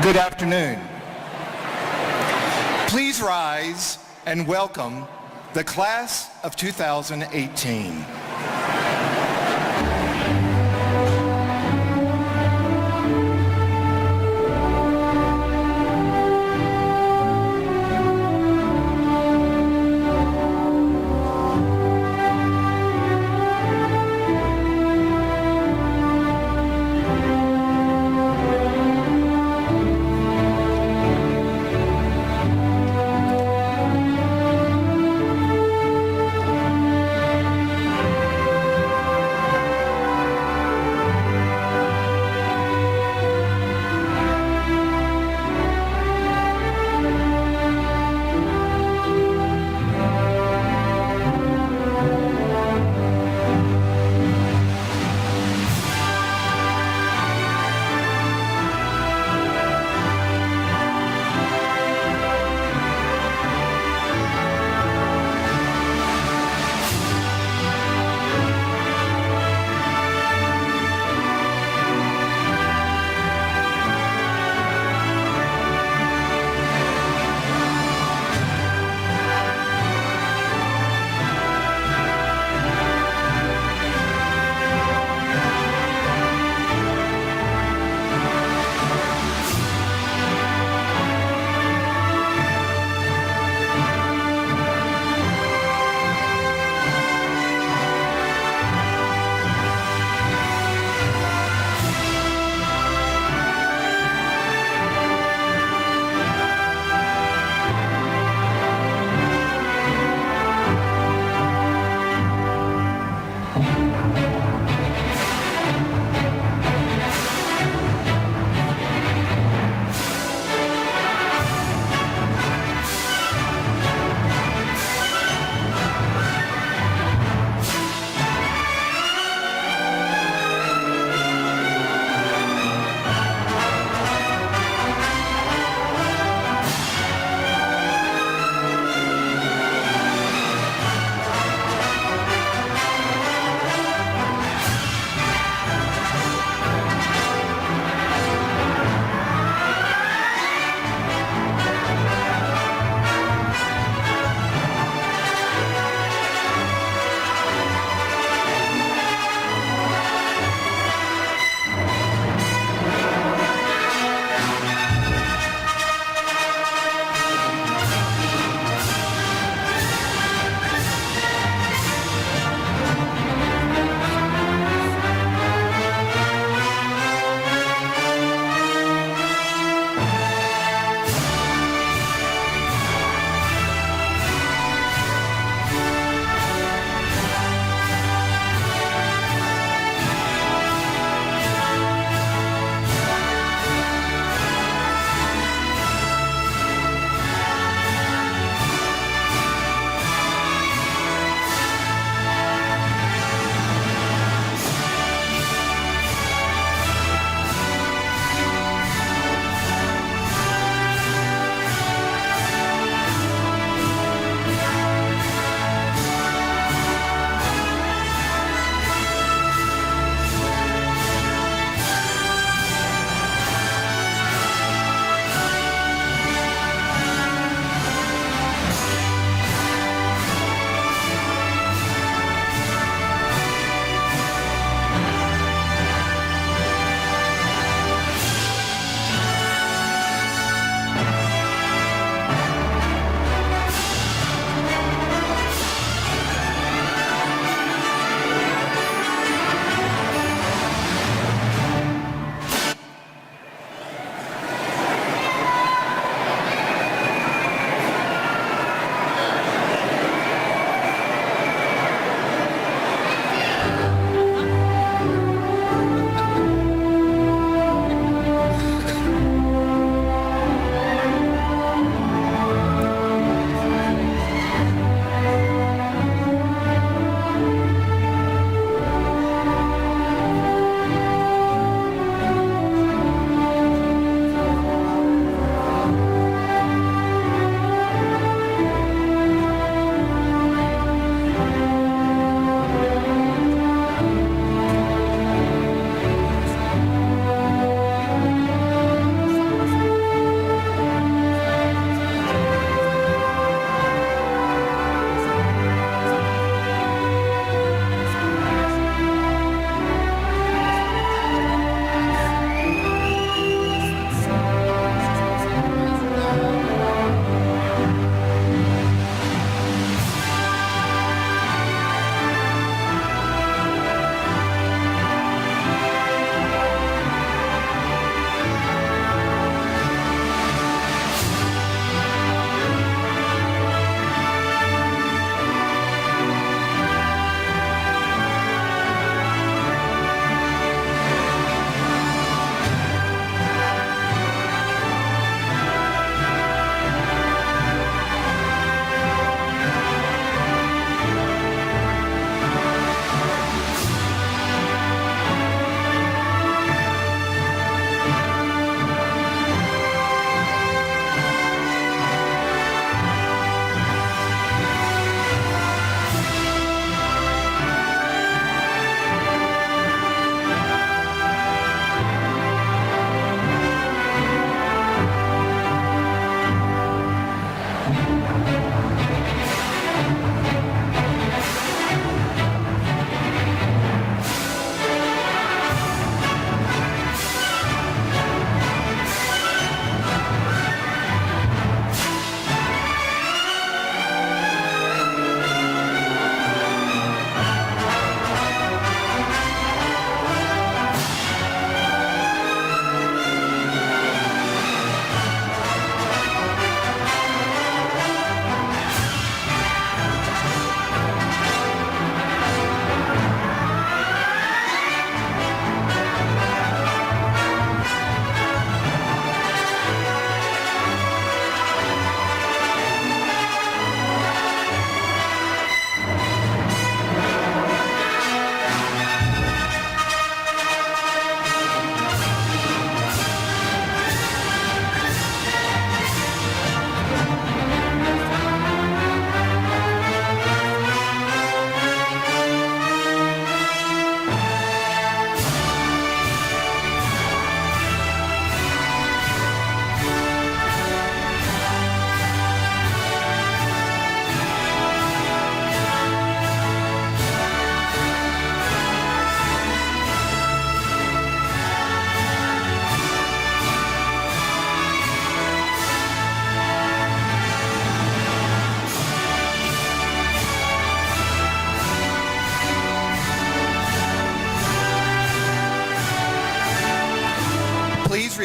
Good afternoon. Please rise and welcome the class of 2018.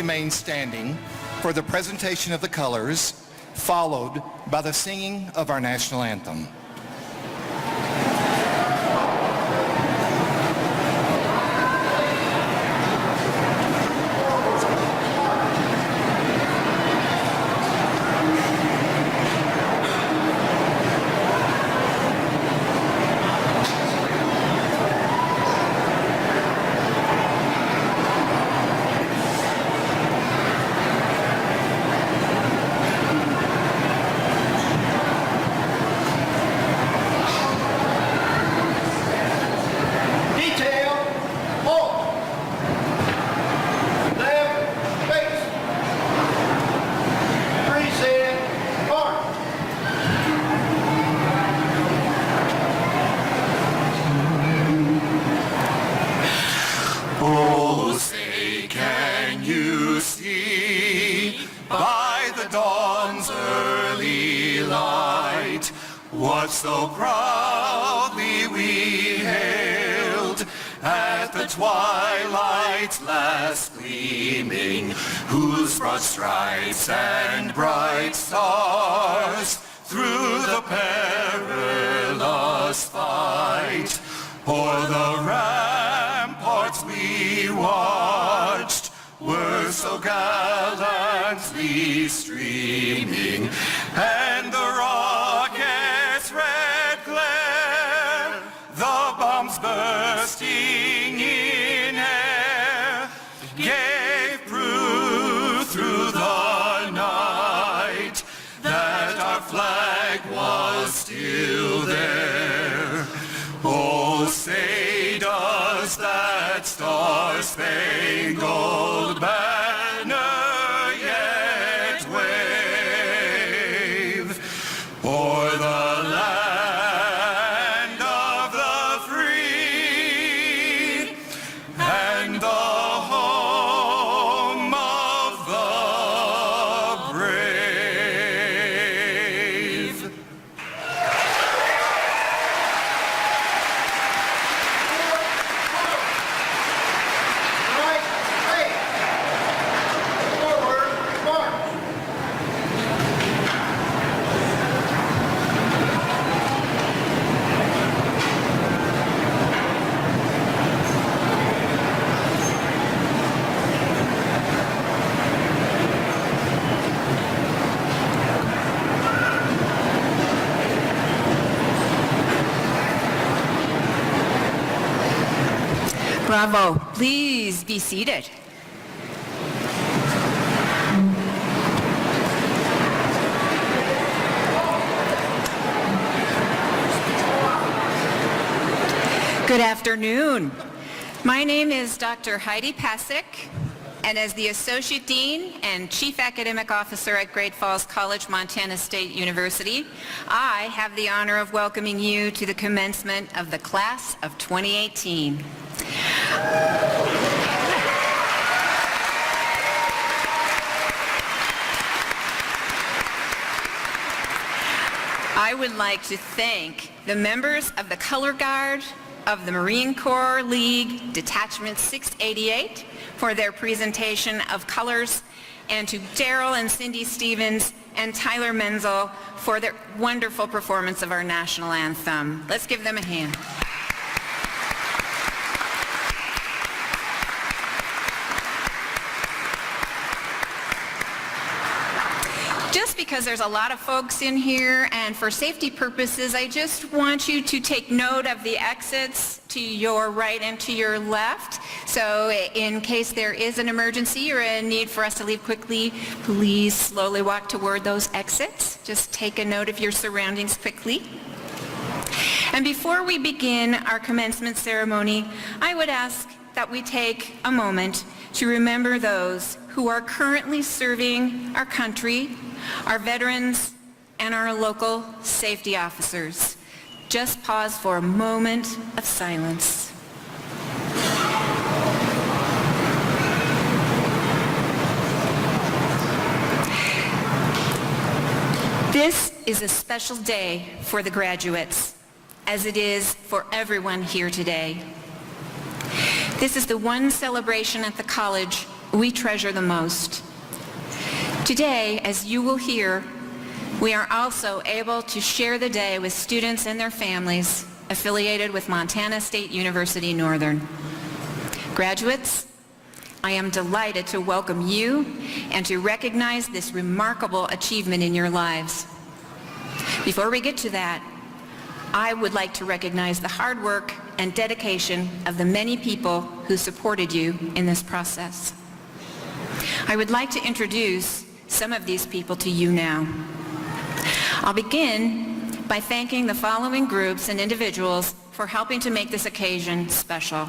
remain standing for the presentation of the colors, followed by the singing of our national anthem. Oh, say, can you see by the dawn's early light what so proudly we hailed at the twilight's last gleaming, whose broad stripes and bright stars through the perilous fight o'er the ramparts we watched were so gallantly streaming, and the rocket's red glare, the bombs bursting in air, gave proof through the night that our flag was still there. Oh, say does that star-spangled banner yet wave o'er the land of the free and the home of the brave? Bravo. Please be seated. Good afternoon. My name is Dr. Heidi Pasek, and as the Associate Dean and Chief Academic Officer at Great Falls College, Montana State University, I have the honor of welcoming you to the commencement of the Class of 2018. I would like to thank the members of the Color Guard of the Marine Corps League Detachment 688 for their presentation of colors, and to Daryl and Cindy Stevens and Tyler Menzel for their wonderful performance of our national anthem. Let's give them a hand. Just because there's a lot of folks in here, and for safety purposes, I just want you to take note of the exits to your right and to your left. So in case there is an emergency or a need for us to leave quickly, please slowly walk toward those exits. Just take a note of your surroundings quickly. And before we begin our commencement ceremony, I would ask that we take a moment to remember those who are currently serving our country, our veterans, and our local safety officers. Just pause for a moment of silence. This is a special day for the graduates, as it is for everyone here today. This is the one celebration at the college we treasure the most. Today, as you will hear, we are also able to share the day with students and their families affiliated with Montana State University Northern. Graduates, I am delighted to welcome you and to recognize this remarkable achievement in your lives. Before we get to that, I would like to recognize the hard work and dedication of the many people who supported you in this process. I would like to introduce some of these people to you now. I'll begin by thanking the following groups and individuals for helping to make this occasion special.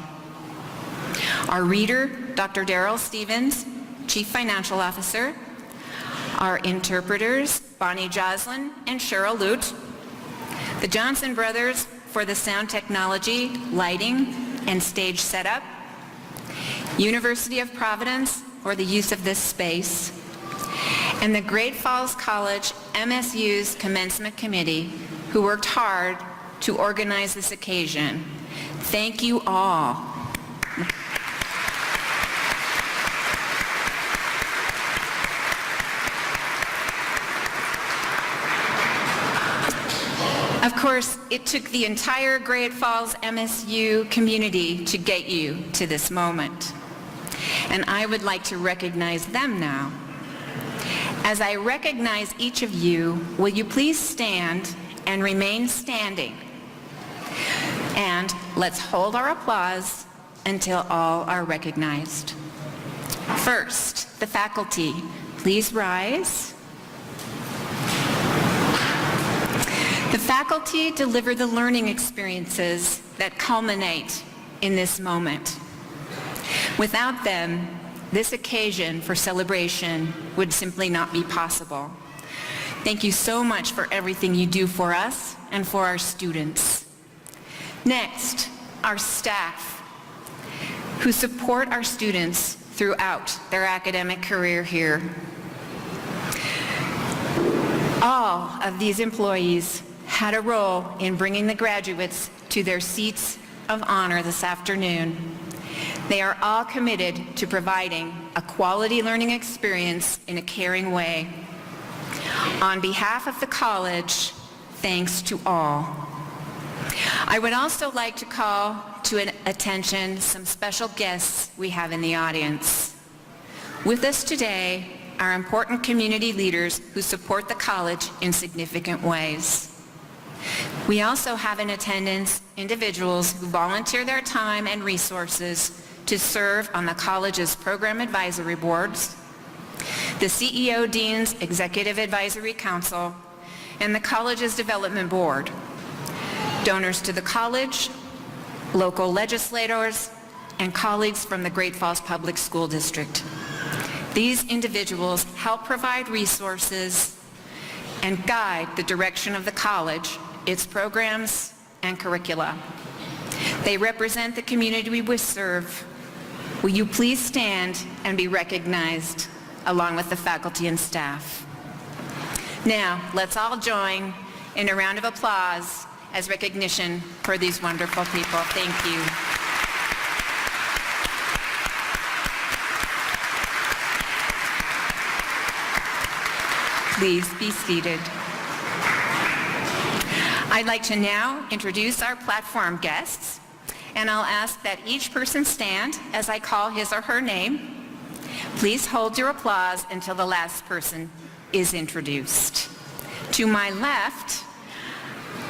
Our reader, Dr. Darrell Stevens, Chief Financial Officer. Our interpreters, Bonnie Joslin and Cheryl Lute. The Johnson Brothers for the sound technology, lighting, and stage setup. University of Providence for the use of this space. And the Great Falls College MSU's Commencement Committee, who worked hard to organize this occasion. Thank you all. Of course, it took the entire Great Falls MSU community to get you to this moment. And I would like to recognize them now. As I recognize each of you, will you please stand and remain standing? And let's hold our applause until all are recognized. First, the faculty, please rise. The faculty deliver the learning experiences that culminate in this moment. Without them, this occasion for celebration would simply not be possible. Thank you so much for everything you do for us and for our students. Next, our staff, who support our students throughout their academic career here. All of these employees had a role in bringing the graduates to their seats of honor this afternoon. They are all committed to providing a quality learning experience in a caring way. On behalf of the college, thanks to all. I would also like to call to attention some special guests we have in the audience. With us today are important community leaders who support the college in significant ways. We also have in attendance individuals who volunteer their time and resources to serve on the college's program advisory boards, the CEO Dean's Executive Advisory Council, and the college's development board, donors to the college, local legislators, and colleagues from the Great Falls Public School District. These individuals help provide resources and guide the direction of the college, its programs, and curricula. They represent the community we serve. Will you please stand and be recognized along with the faculty and staff? Now, let's all join in a round of applause as recognition for these wonderful people. Thank you. Please be seated. I'd like to now introduce our platform guests, and I'll ask that each person stand as I call his or her name. Please hold your applause until the last person is introduced. To my left,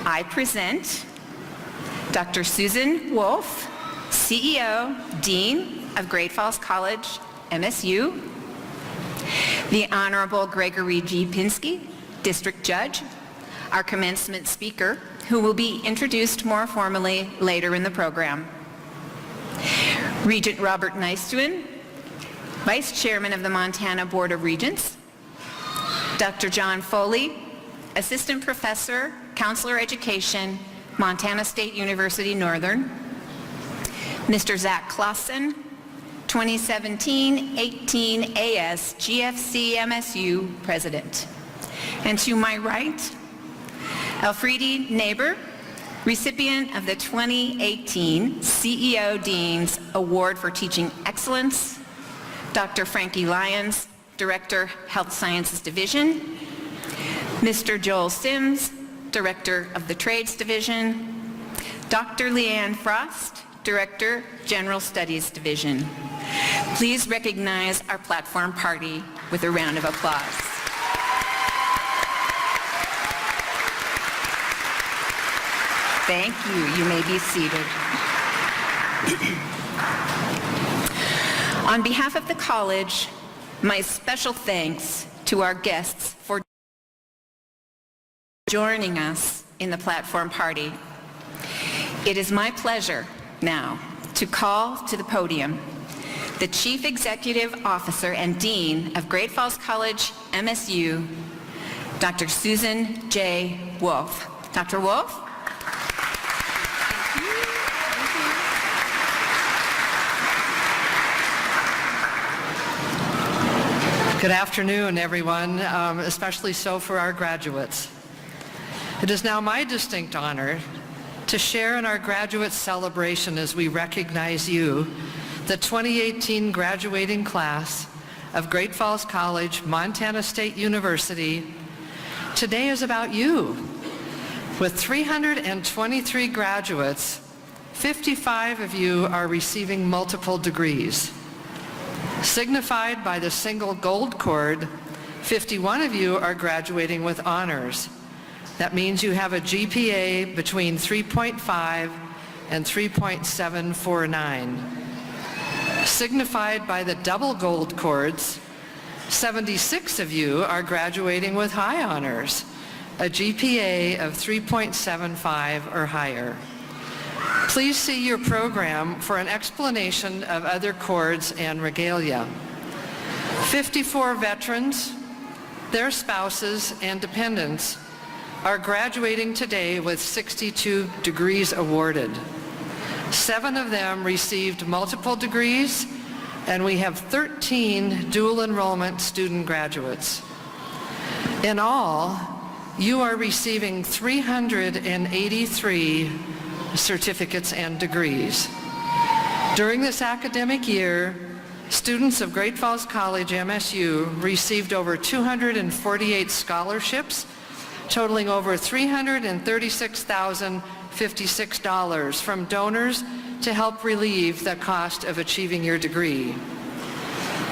I present Dr. Susan Wolf, CEO, Dean of Great Falls College, MSU, the Honorable Gregory G. Pinsky, District Judge, our commencement speaker, who will be introduced more formally later in the program. Regent Robert Nystuen, Vice Chairman of the Montana Board of Regents. Dr. John Foley, Assistant Professor, Counselor Education, Montana State University Northern. Mr. Zach Clausen, 2017-18 AS GFC MSU President. And to my right, Elfriede Neighbor, recipient of the 2018 CEO Dean's Award for Teaching Excellence, Dr. Frankie Lyons, Director, Health Sciences Division, Mr. Joel Sims, Director of the Trades Division, Dr. Leanne Frost, Director, General Studies Division. Please recognize our platform party with a round of applause. Thank you. You may be seated. On behalf of the college, my special thanks to our guests for joining us in the platform party. It is my pleasure now to call to the podium the Chief Executive Officer and Dean of Great Falls College, MSU, Dr. Susan J. Wolf. Dr. Wolf? Good afternoon, everyone, especially so for our graduates. It is now my distinct honor to share in our graduate celebration as we recognize you, the 2018 graduating class of Great Falls College, Montana State University. Today is about you. With 323 graduates, 55 of you are receiving multiple degrees. Signified by the single gold cord, 51 of you are graduating with honors. That means you have a GPA between 3.5 and 3.749. Signified by the double gold cords, 76 of you are graduating with high honors, a GPA of 3.75 or higher. Please see your program for an explanation of other cords and regalia. 54 veterans, their spouses, and dependents are graduating today with 62 degrees awarded. 7 of them received multiple degrees, and we have 13 dual enrollment student graduates. In all, you are receiving 383 certificates and degrees. During this academic year, students of Great Falls College, MSU, received over 248 scholarships, totaling over $336,056 from donors to help relieve the cost of achieving your degree.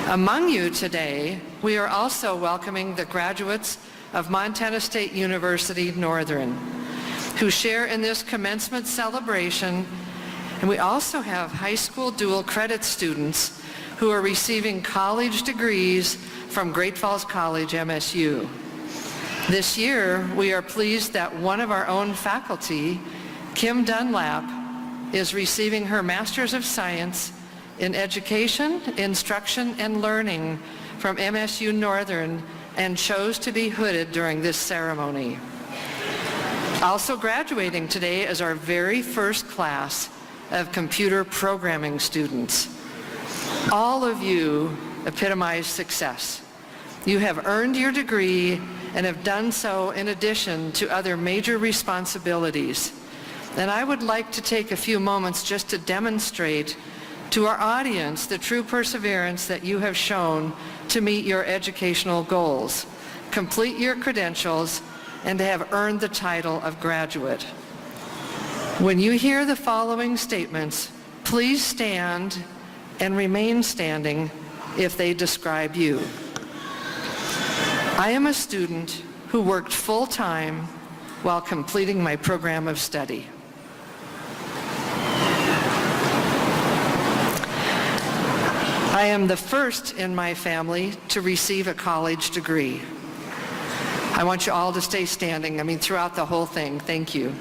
Among you today, we are also welcoming the graduates of Montana State University Northern, who share in this commencement celebration, and we also have high school dual credit students who are receiving college degrees from Great Falls College, MSU. This year, we are pleased that one of our own faculty, Kim Dunlap, is receiving her Master's of Science in Education, Instruction, and Learning from MSU Northern and chose to be hooded during this ceremony. Also graduating today is our very first class of computer programming students. All of you epitomize success. You have earned your degree and have done so in addition to other major responsibilities. And I would like to take a few moments just to demonstrate to our audience the true perseverance that you have shown to meet your educational goals, complete your credentials, and to have earned the title of graduate. When you hear the following statements, please stand and remain standing if they describe you. I am a student who worked full-time while completing my program of study. I am the first in my family to receive a college degree. I want you all to stay standing, throughout the whole thing. Thank you.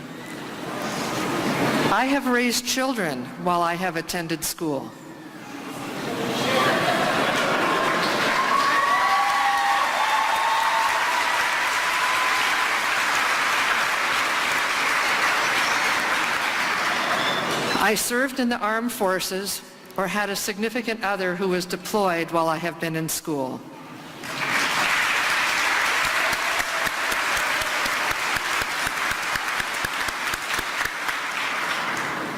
I have raised children while I have attended school. I served in the armed forces or had a significant other who was deployed while I have been in school.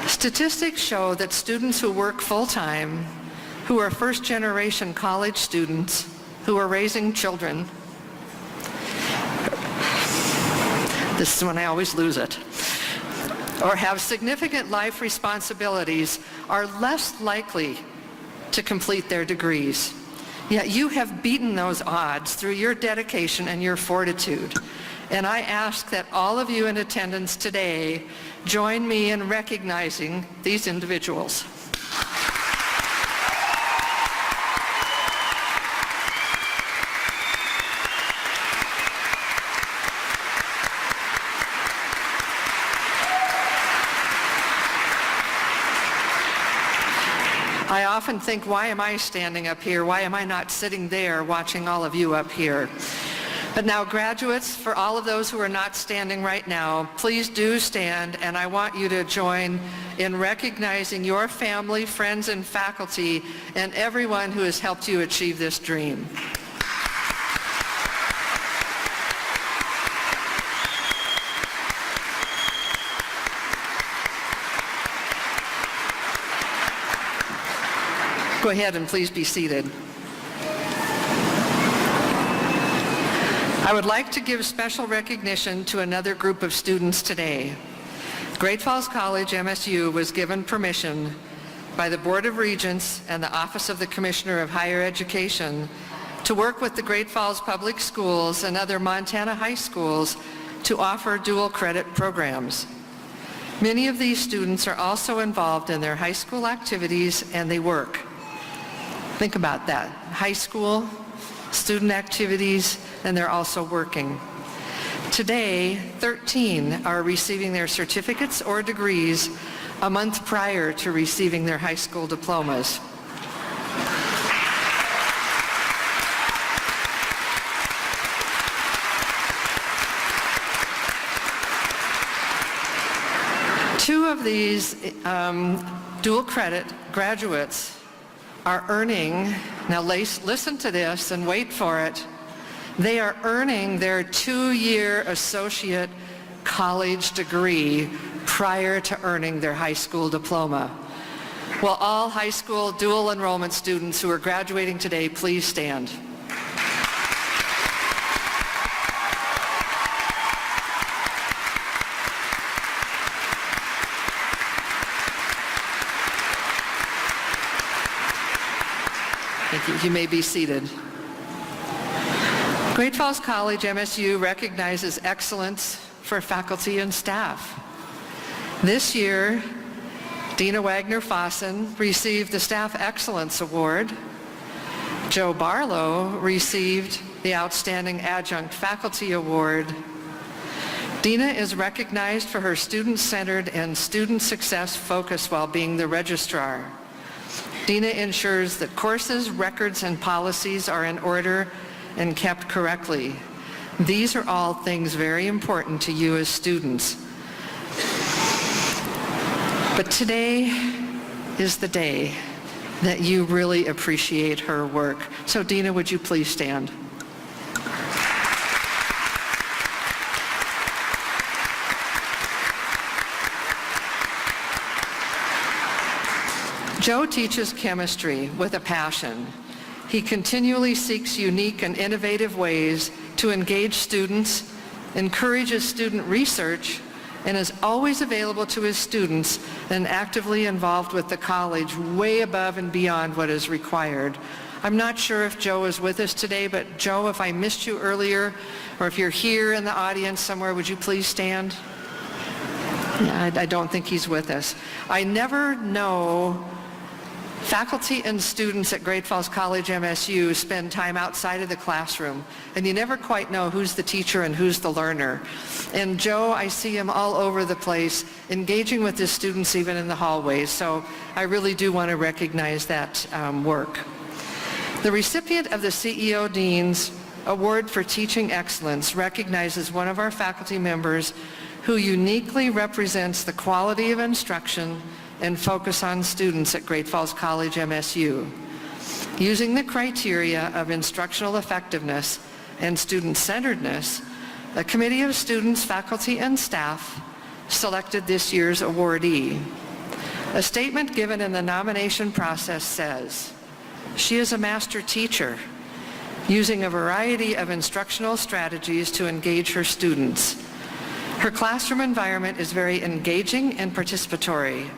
Statistics show that students who work full-time who are first-generation college students who are raising children. This is when I always lose it. Or have significant life responsibilities are less likely to complete their degrees. Yet you have beaten those odds through your dedication and your fortitude. And I ask that all of you in attendance today join me in recognizing these individuals. I often think, why am I standing up here? Why am I not sitting there watching all of you up here? But now, graduates, for all of those who are not standing right now, please do stand, and I want you to join in recognizing your family, friends, and faculty, and everyone who has helped you achieve this dream. Go ahead and please be seated. I would like to give special recognition to another group of students today. Great Falls College, MSU, was given permission by the Board of Regents and the Office of the Commissioner of Higher Education to work with the Great Falls Public Schools and other Montana high schools to offer dual credit programs. Many of these students are also involved in their high school activities and they work. Think about that. High school, student activities, and they're also working. Today, 13 are receiving their certificates or degrees a month prior to receiving their high school diplomas. Two of these dual credit graduates are earning, now listen to this and wait for it, they are earning their 2-year associate college degree prior to earning their high school diploma. Will all high school dual enrollment students who are graduating today please stand? Thank you. You may be seated. Great Falls College, MSU, recognizes excellence for faculty and staff. This year, Dina Wagner-Fossen received the Staff Excellence Award. Joe Barlow received the Outstanding Adjunct Faculty Award. Dina is recognized for her student-centered and student success focus while being the registrar. Dina ensures that courses, records, and policies are in order and kept correctly. These are all things very important to you as students. But today is the day that you really appreciate her work. So Dina, would you please stand? Joe teaches chemistry with a passion. He continually seeks unique and innovative ways to engage students, encourages student research, and is always available to his students and actively involved with the college way above and beyond what is required. I'm not sure if Joe is with us today, but Joe, if I missed you earlier, or if you're here in the audience somewhere, would you please stand? Yeah, I don't think he's with us. I never know. Faculty and students at Great Falls College MSU spend time outside of the classroom, and you never quite know who's the teacher and who's the learner. And Joe, I see him all over the place, engaging with his students even in the hallways, so I really do want to recognize that work. The recipient of the CEO Dean's Award for Teaching Excellence recognizes one of our faculty members who uniquely represents the quality of instruction and focus on students at Great Falls College MSU. Using the criteria of instructional effectiveness and student-centeredness, a committee of students, faculty, and staff selected this year's awardee. A statement given in the nomination process says, She is a master teacher, using a variety of instructional strategies to engage her students. Her classroom environment is very engaging and participatory,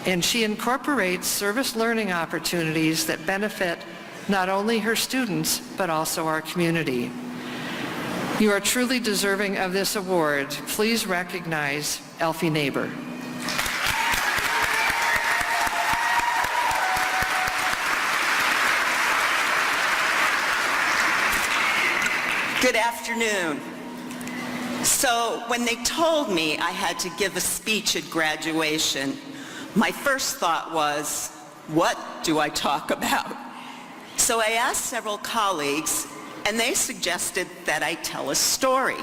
and she incorporates service learning opportunities that benefit not only her students, but also our community. You are truly deserving of this award. Please recognize Elfie Neighbor. Good afternoon. So when they told me I had to give a speech at graduation, my first thought was, what do I talk about? So I asked several colleagues, and they suggested that I tell a story.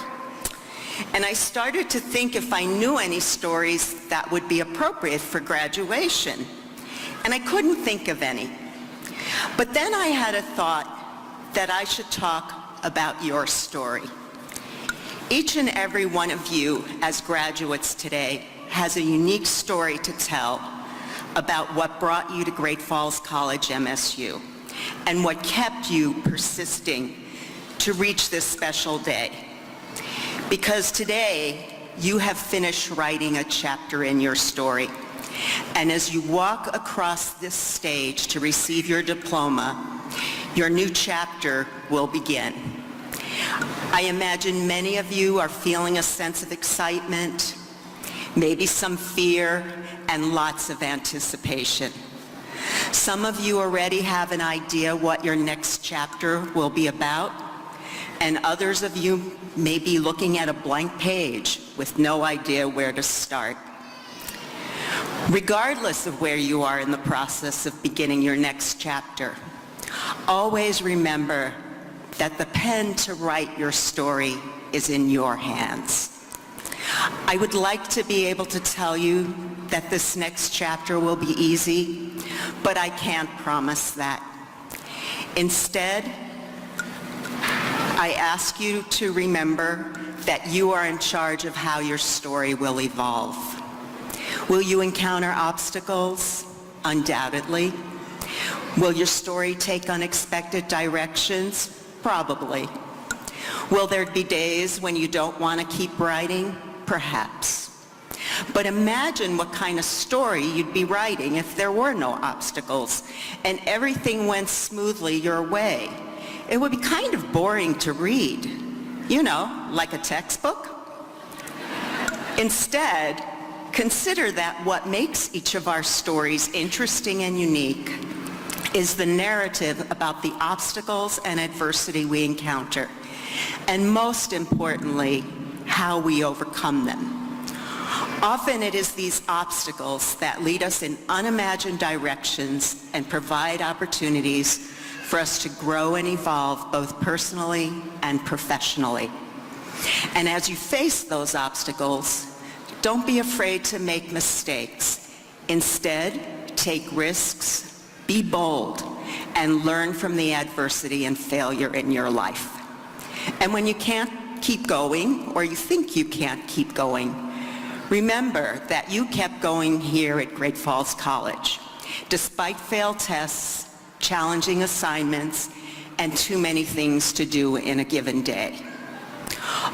And I started to think if I knew any stories that would be appropriate for graduation. And I couldn't think of any. But then I had a thought that I should talk about your story. Each and every one of you as graduates today has a unique story to tell about what brought you to Great Falls College MSU and what kept you persisting to reach this special day. Because today you have finished writing a chapter in your story. And as you walk across this stage to receive your diploma, your new chapter will begin. I imagine many of you are feeling a sense of excitement, maybe some fear, and lots of anticipation. Some of you already have an idea what your next chapter will be about, and others of you may be looking at a blank page with no idea where to start. Regardless of where you are in the process of beginning your next chapter, always remember that the pen to write your story is in your hands. I would like to be able to tell you that this next chapter will be easy, but I can't promise that. Instead, I ask you to remember that you are in charge of how your story will evolve. Will you encounter obstacles? Undoubtedly. Will your story take unexpected directions? Probably. Will there be days when you don't want to keep writing? Perhaps. But imagine what kind of story you'd be writing if there were no obstacles and everything went smoothly your way. It would be kind of boring to read, you know, like a textbook. Instead, consider that what makes each of our stories interesting and unique is the narrative about the obstacles and adversity we encounter, and most importantly, how we overcome them. Often it is these obstacles that lead us in unimagined directions and provide opportunities for us to grow and evolve both personally and professionally. And as you face those obstacles, don't be afraid to make mistakes. Instead, take risks, be bold, and learn from the adversity and failure in your life. And when you can't keep going, or you think you can't keep going, remember that you kept going here at Great Falls College, despite failed tests, challenging assignments, and too many things to do in a given day.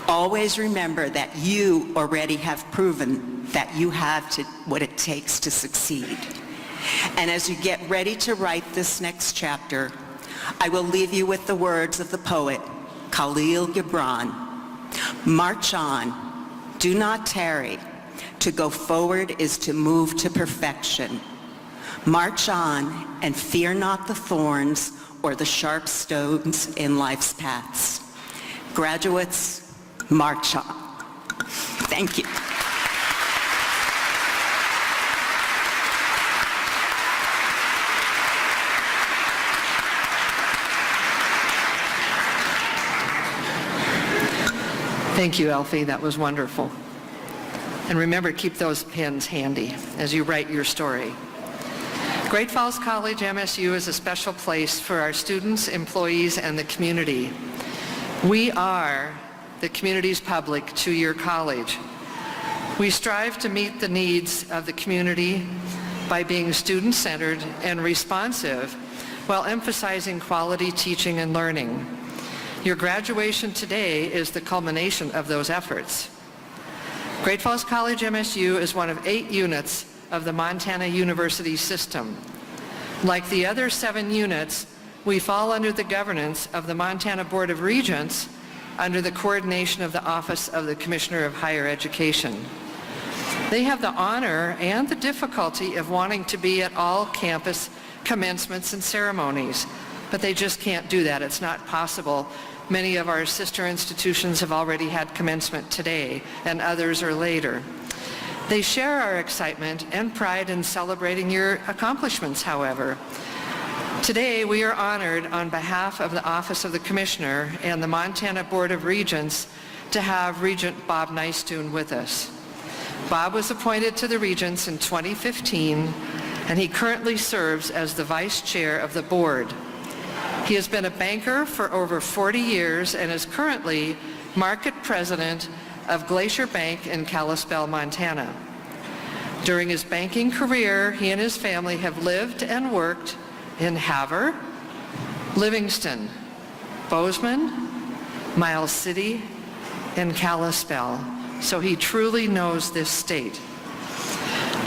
Always remember that you already have proven that you have what it takes to succeed. And as you get ready to write this next chapter, I will leave you with the words of the poet Khalil Gibran. March on, do not tarry. To go forward is to move to perfection. March on and fear not the thorns or the sharp stones in life's paths. Graduates, march on. Thank you. Thank you, Elfie. That was wonderful. And remember, keep those pens handy as you write your story. Great Falls College MSU is a special place for our students, employees, and the community. We are the community's public two-year college. We strive to meet the needs of the community by being student-centered and responsive while emphasizing quality teaching and learning. Your graduation today is the culmination of those efforts. Great Falls College MSU is one of 8 units of the Montana University system. Like the other 7 units, we fall under the governance of the Montana Board of Regents under the coordination of the Office of the Commissioner of Higher Education. They have the honor and the difficulty of wanting to be at all campus commencements and ceremonies, but they just can't do that. It's not possible. Many of our sister institutions have already had commencement today, and others are later. They share our excitement and pride in celebrating your accomplishments, however. Today, we are honored on behalf of the Office of the Commissioner and the Montana Board of Regents to have Regent Bob Nystuen with us. Bob was appointed to the Regents in 2015, and he currently serves as the Vice Chair of the Board. He has been a banker for over 40 years and is currently Market President of Glacier Bank in Kalispell, Montana. During his banking career, he and his family have lived and worked in Havre, Livingston, Bozeman, Miles City, and Kalispell, so he truly knows this state.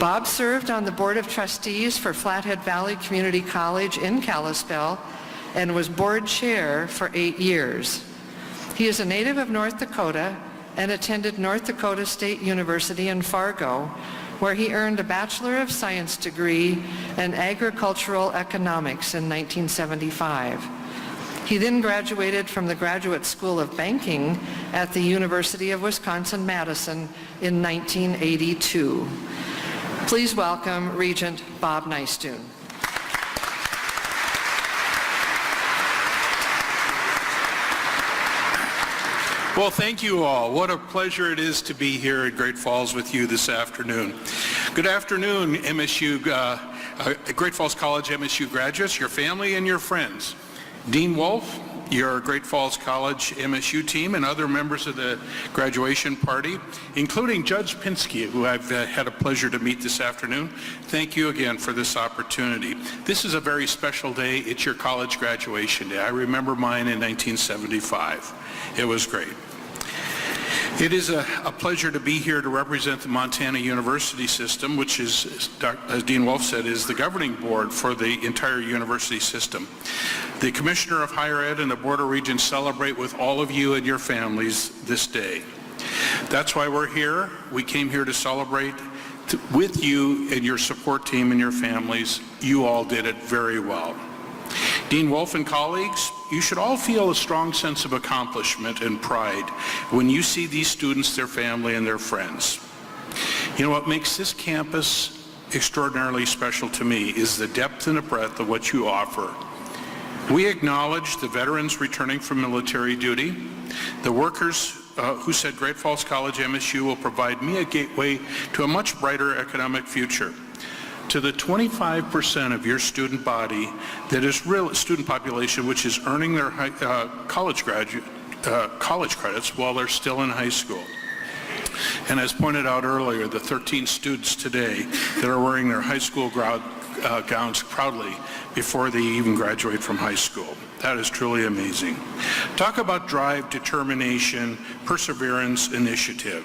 Bob served on the Board of Trustees for Flathead Valley Community College in Kalispell and was board chair for 8 years. He is a native of North Dakota and attended North Dakota State University in Fargo, where he earned a Bachelor of Science degree in agricultural economics in 1975. He then graduated from the Graduate School of Banking at the University of Wisconsin-Madison in 1982. Please welcome Regent Bob Nystuen. Well, thank you all. What a pleasure it is to be here at Great Falls with you this afternoon. Good afternoon, MSU, Great Falls College MSU graduates, your family, and your friends. Dean Wolf, your Great Falls College MSU team, and other members of the graduation party, including Judge Pinsky, who I've had a pleasure to meet this afternoon. Thank you again for this opportunity. This is a very special day. It's your college graduation day. I remember mine in 1975. It was great. It is a pleasure to be here to represent the Montana University system, which is, as Dean Wolf said, is the governing board for the entire university system. The Commissioner of Higher Ed and the Board of Regents celebrate with all of you and your families this day. That's why we're here. We came here to celebrate with you and your support team and your families. You all did it very well. Dean Wolf and colleagues, you should all feel a strong sense of accomplishment and pride when you see these students, their family, and their friends. You know, what makes this campus extraordinarily special to me is the depth and the breadth of what you offer. We acknowledge the veterans returning from military duty, the workers who said Great Falls College MSU will provide me a gateway to a much brighter economic future, to the 25% of your student body that is real student population which is earning their college credits while they're still in high school. And as pointed out earlier, the 13 students today that are wearing their high school gowns proudly before they even graduate from high school. That is truly amazing. Talk about drive, determination, perseverance, initiative.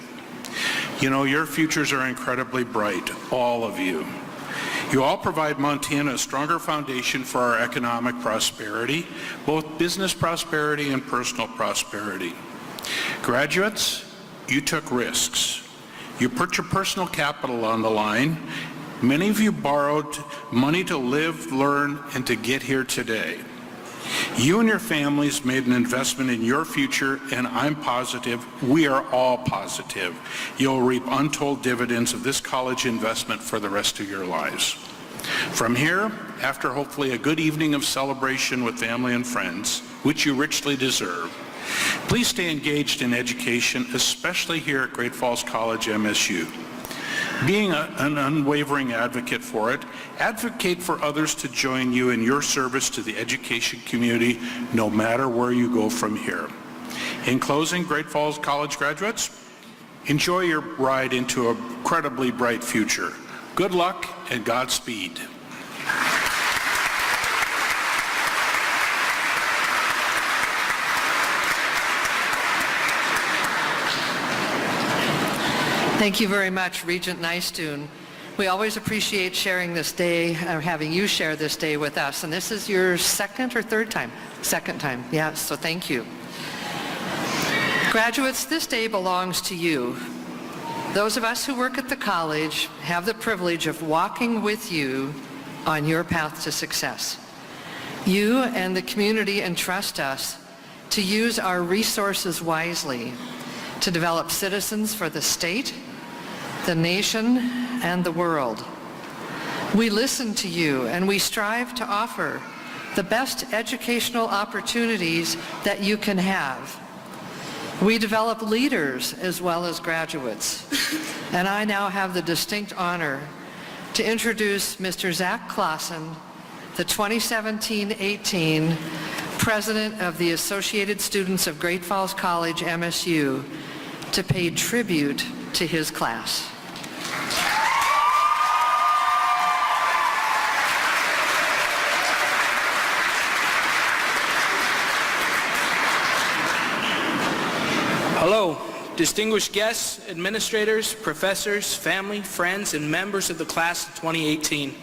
You know, your futures are incredibly bright, all of you. You all provide Montana a stronger foundation for our economic prosperity, both business prosperity and personal prosperity. Graduates, you took risks. You put your personal capital on the line. Many of you borrowed money to live, learn, and to get here today. You and your families made an investment in your future, and I'm positive, we are all positive, you'll reap untold dividends of this college investment for the rest of your lives. From here, after hopefully a good evening of celebration with family and friends, which you richly deserve, please stay engaged in education, especially here at Great Falls College MSU. Being an unwavering advocate for it, advocate for others to join you in your service to the education community, no matter where you go from here. In closing, Great Falls College graduates, enjoy your ride into an incredibly bright future. Good luck and Godspeed. Thank you very much, Regent Nystuen. We always appreciate sharing this day, or having you share this day with us. And this is your second or third time? Second time, yes, so thank you. Graduates, this day belongs to you. Those of us who work at the college have the privilege of walking with you on your path to success. You and the community entrust us to use our resources wisely to develop citizens for the state, the nation, and the world. We listen to you and we strive to offer the best educational opportunities that you can have. We develop leaders as well as graduates. And I now have the distinct honor to introduce Mr. Zach Clausen, the 2017-18 President of the Associated Students of Great Falls College, MSU, to pay tribute to his class. Hello, distinguished guests, administrators, professors, family, friends, and members of the class of 2018.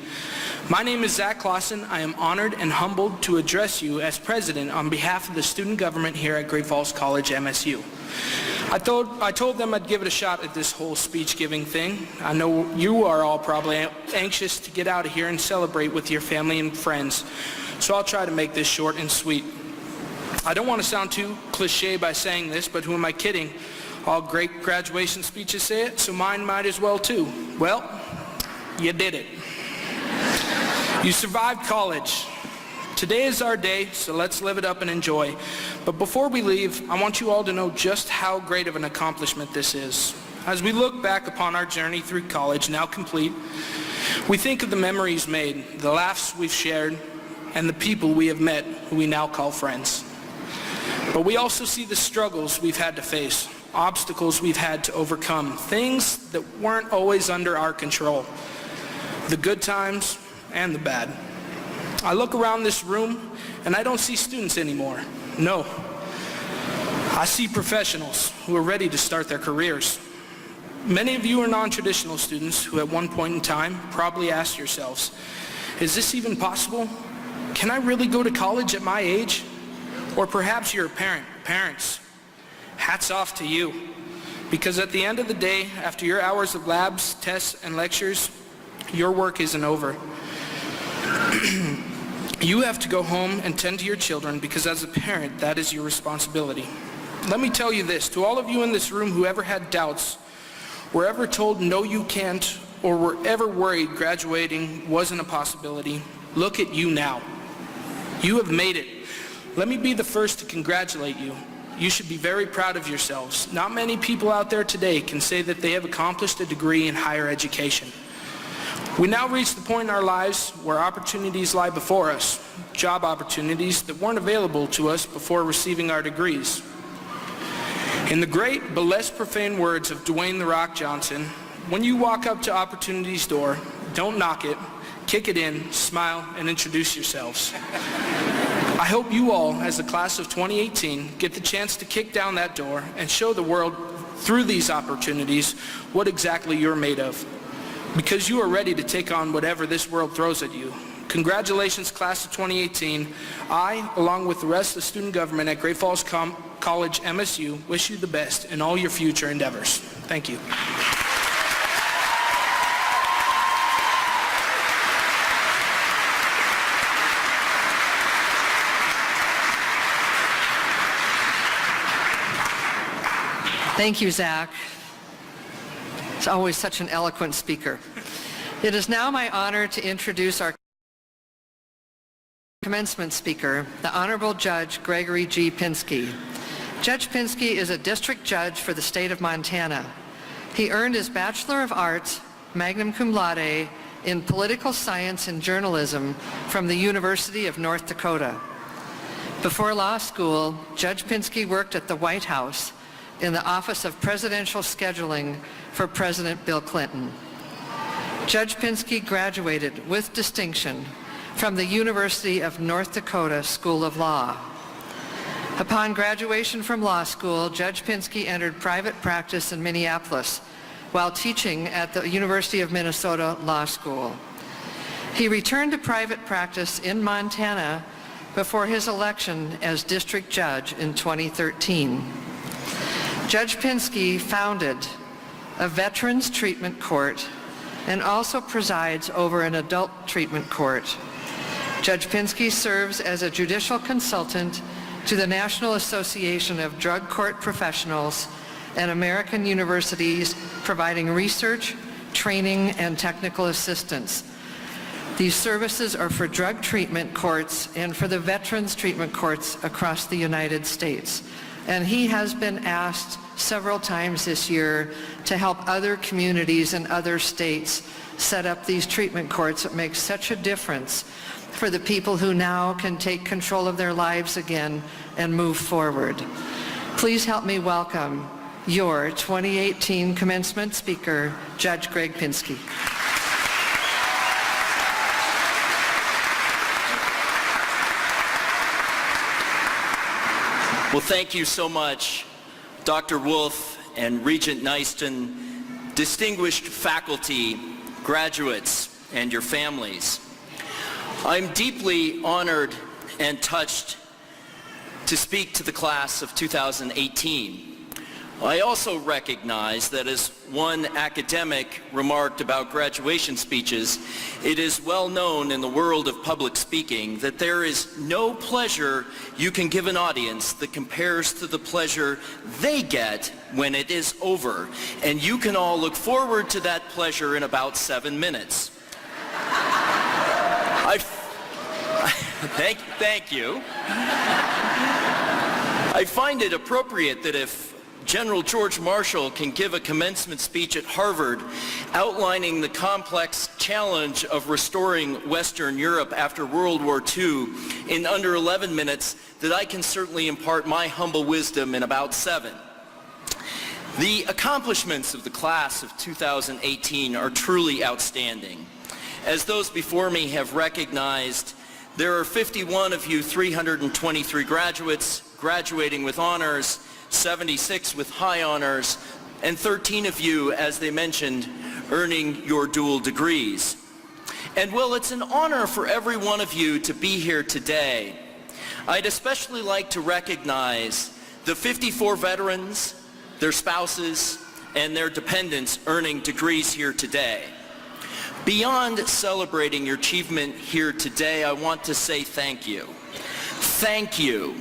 My name is Zach Clausen. I am honored and humbled to address you as president on behalf of the student government here at Great Falls College, MSU. I told them I'd give it a shot at this whole speech-giving thing. I know you are all probably anxious to get out of here and celebrate with your family and friends, so I'll try to make this short and sweet. I don't want to sound too cliche by saying this, but who am I kidding? All great graduation speeches say it, so mine might as well too. Well, you did it. You survived college. Today is our day, so let's live it up and enjoy. But before we leave, I want you all to know just how great of an accomplishment this is. As we look back upon our journey through college, now complete, we think of the memories made, the laughs we've shared, and the people we have met who we now call friends. But we also see the struggles we've had to face, obstacles we've had to overcome, things that weren't always under our control, the good times and the bad. I look around this room and I don't see students anymore. No. I see professionals who are ready to start their careers. Many of you are non-traditional students who at one point in time probably asked yourselves, is this even possible? Can I really go to college at my age? Or perhaps you're a parents. Hats off to you. Because at the end of the day, after your hours of labs, tests, and lectures, your work isn't over. You have to go home and tend to your children because as a parent, that is your responsibility. Let me tell you this, to all of you in this room who ever had doubts, were ever told no you can't, or were ever worried graduating wasn't a possibility, look at you now. You have made it. Let me be the first to congratulate you. You should be very proud of yourselves. Not many people out there today can say that they have accomplished a degree in higher education. We now reach the point in our lives where opportunities lie before us, job opportunities that weren't available to us before receiving our degrees. In the great but less profane words of Dwayne "The Rock" Johnson, when you walk up to opportunity's door, don't knock it, kick it in, smile, and introduce yourselves. I hope you all, as the class of 2018, get the chance to kick down that door and show the world through these opportunities what exactly you're made of. Because you are ready to take on whatever this world throws at you. Congratulations, class of 2018. I, along with the rest of the student government at Great Falls College MSU, wish you the best in all your future endeavors. Thank you. Thank you, Zach. He's always such an eloquent speaker. It is now my honor to introduce our commencement speaker, the Honorable Judge Gregory G. Pinsky. Judge Pinsky is a district judge for the state of Montana. He earned his Bachelor of Arts, magna cum laude, in political science and journalism from the University of North Dakota. Before law school, Judge Pinsky worked at the White House in the Office of Presidential Scheduling for President Bill Clinton. Judge Pinsky graduated with distinction from the University of North Dakota School of Law. Upon graduation from law school, Judge Pinsky entered private practice in Minneapolis, while teaching at the University of Minnesota Law School. He returned to private practice in Montana before his election as district judge in 2013. Judge Pinsky founded a veterans treatment court and also presides over an adult treatment court. Judge Pinsky serves as a judicial consultant to the National Association of Drug Court Professionals and American universities, providing research, training, and technical assistance. These services are for drug treatment courts and for the veterans treatment courts across the United States. And he has been asked several times this year to help other communities and other states set up these treatment courts that make such a difference for the people who now can take control of their lives again and move forward. Please help me welcome your 2018 commencement speaker, Judge Greg Pinsky. Well, thank you so much, Dr. Wolf and Regent Nyston, distinguished faculty, graduates, and your families. I'm deeply honored and touched to speak to the class of 2018. I also recognize that, as one academic remarked about graduation speeches, it is well known in the world of public speaking that there is no pleasure you can give an audience that compares to the pleasure they get when it is over. And you can all look forward to that pleasure in about 7 minutes. Thank you. I find it appropriate that if General George Marshall can give a commencement speech at Harvard outlining the complex challenge of restoring Western Europe after World War II in under 11 minutes, that I can certainly impart my humble wisdom in about 7. The accomplishments of the class of 2018 are truly outstanding. As those before me have recognized, there are 51 of you 323 graduates graduating with honors, 76 with high honors, and 13 of you, as they mentioned, earning your dual degrees. And while it's an honor for every one of you to be here today, I'd especially like to recognize the 54 veterans, their spouses, and their dependents earning degrees here today. Beyond celebrating your achievement here today, I want to say thank you. Thank you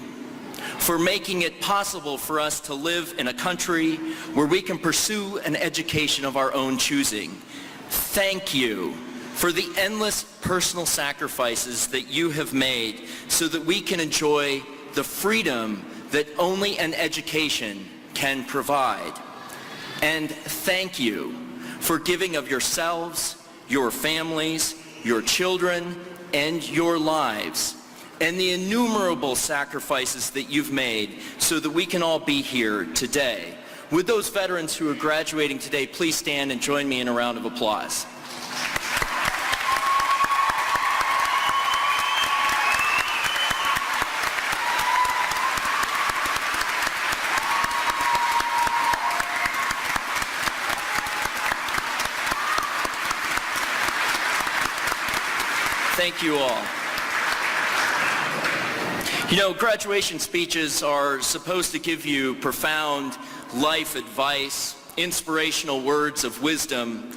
for making it possible for us to live in a country where we can pursue an education of our own choosing. Thank you for the endless personal sacrifices that you have made so that we can enjoy the freedom that only an education can provide. And thank you for giving of yourselves, your families, your children, and your lives, and the innumerable sacrifices that you've made so that we can all be here today. Would those veterans who are graduating today please stand and join me in a round of applause. Thank you all. You know, graduation speeches are supposed to give you profound life advice, inspirational words of wisdom,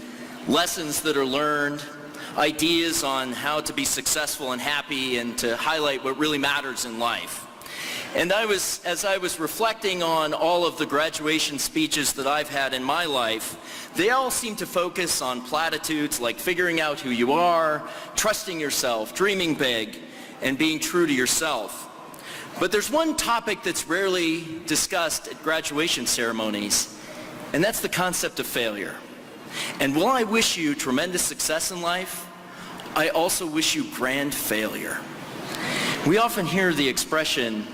lessons that are learned, ideas on how to be successful and happy, and to highlight what really matters in life. And as I was reflecting on all of the graduation speeches that I've had in my life, they all seem to focus on platitudes like figuring out who you are, trusting yourself, dreaming big, and being true to yourself. But there's one topic that's rarely discussed at graduation ceremonies, and that's the concept of failure. And while I wish you tremendous success in life, I also wish you grand failure. We often hear the expression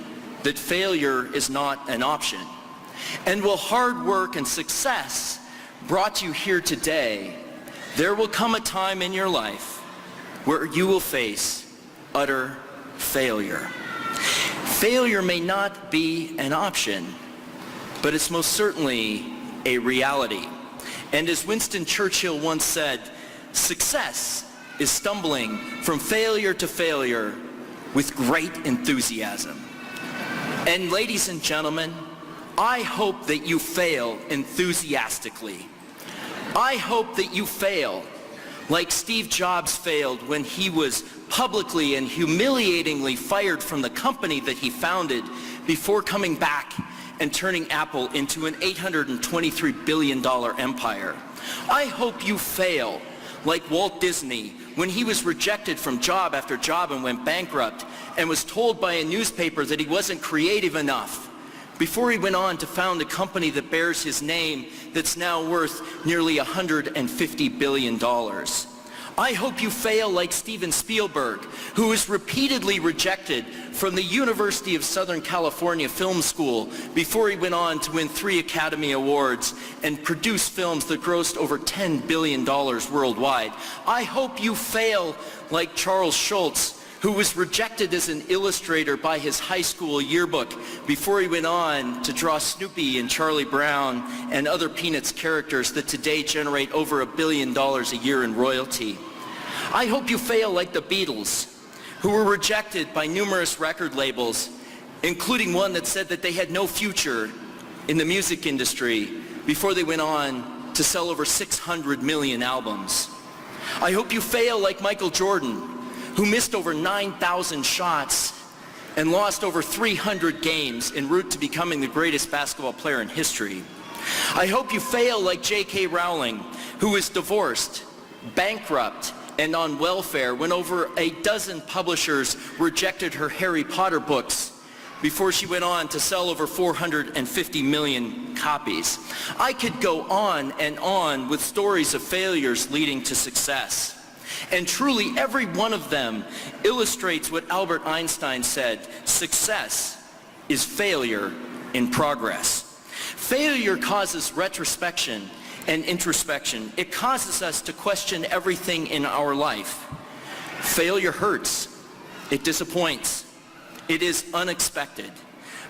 that failure is not an option. And while hard work and success brought you here today, there will come a time in your life where you will face utter failure. Failure may not be an option, but it's most certainly a reality. And as Winston Churchill once said, success is stumbling from failure to failure with great enthusiasm. And ladies and gentlemen, I hope that you fail enthusiastically. I hope that you fail like Steve Jobs failed when he was publicly and humiliatingly fired from the company that he founded before coming back and turning Apple into an $823 billion empire. I hope you fail like Walt Disney when he was rejected from job after job and went bankrupt and was told by a newspaper that he wasn't creative enough before he went on to found a company that bears his name that's now worth nearly $150 billion. I hope you fail like Steven Spielberg, who was repeatedly rejected from the University of Southern California Film School before he went on to win 3 Academy Awards and produce films that grossed over $10 billion worldwide. I hope you fail like Charles Schulz, who was rejected as an illustrator by his high school yearbook before he went on to draw Snoopy and Charlie Brown and other Peanuts characters that today generate over $1 billion a year in royalty. I hope you fail like the Beatles, who were rejected by numerous record labels, including one that said that they had no future in the music industry before they went on to sell over 600 million albums. I hope you fail like Michael Jordan, who missed over 9,000 shots and lost over 300 games en route to becoming the greatest basketball player in history. I hope you fail like J.K. Rowling, who was divorced, bankrupt, and on welfare when over a dozen publishers rejected her Harry Potter books before she went on to sell over 450 million copies. I could go on and on with stories of failures leading to success. And truly, every one of them illustrates what Albert Einstein said: success is failure in progress. Failure causes retrospection and introspection. It causes us to question everything in our life. Failure hurts. It disappoints. It is unexpected.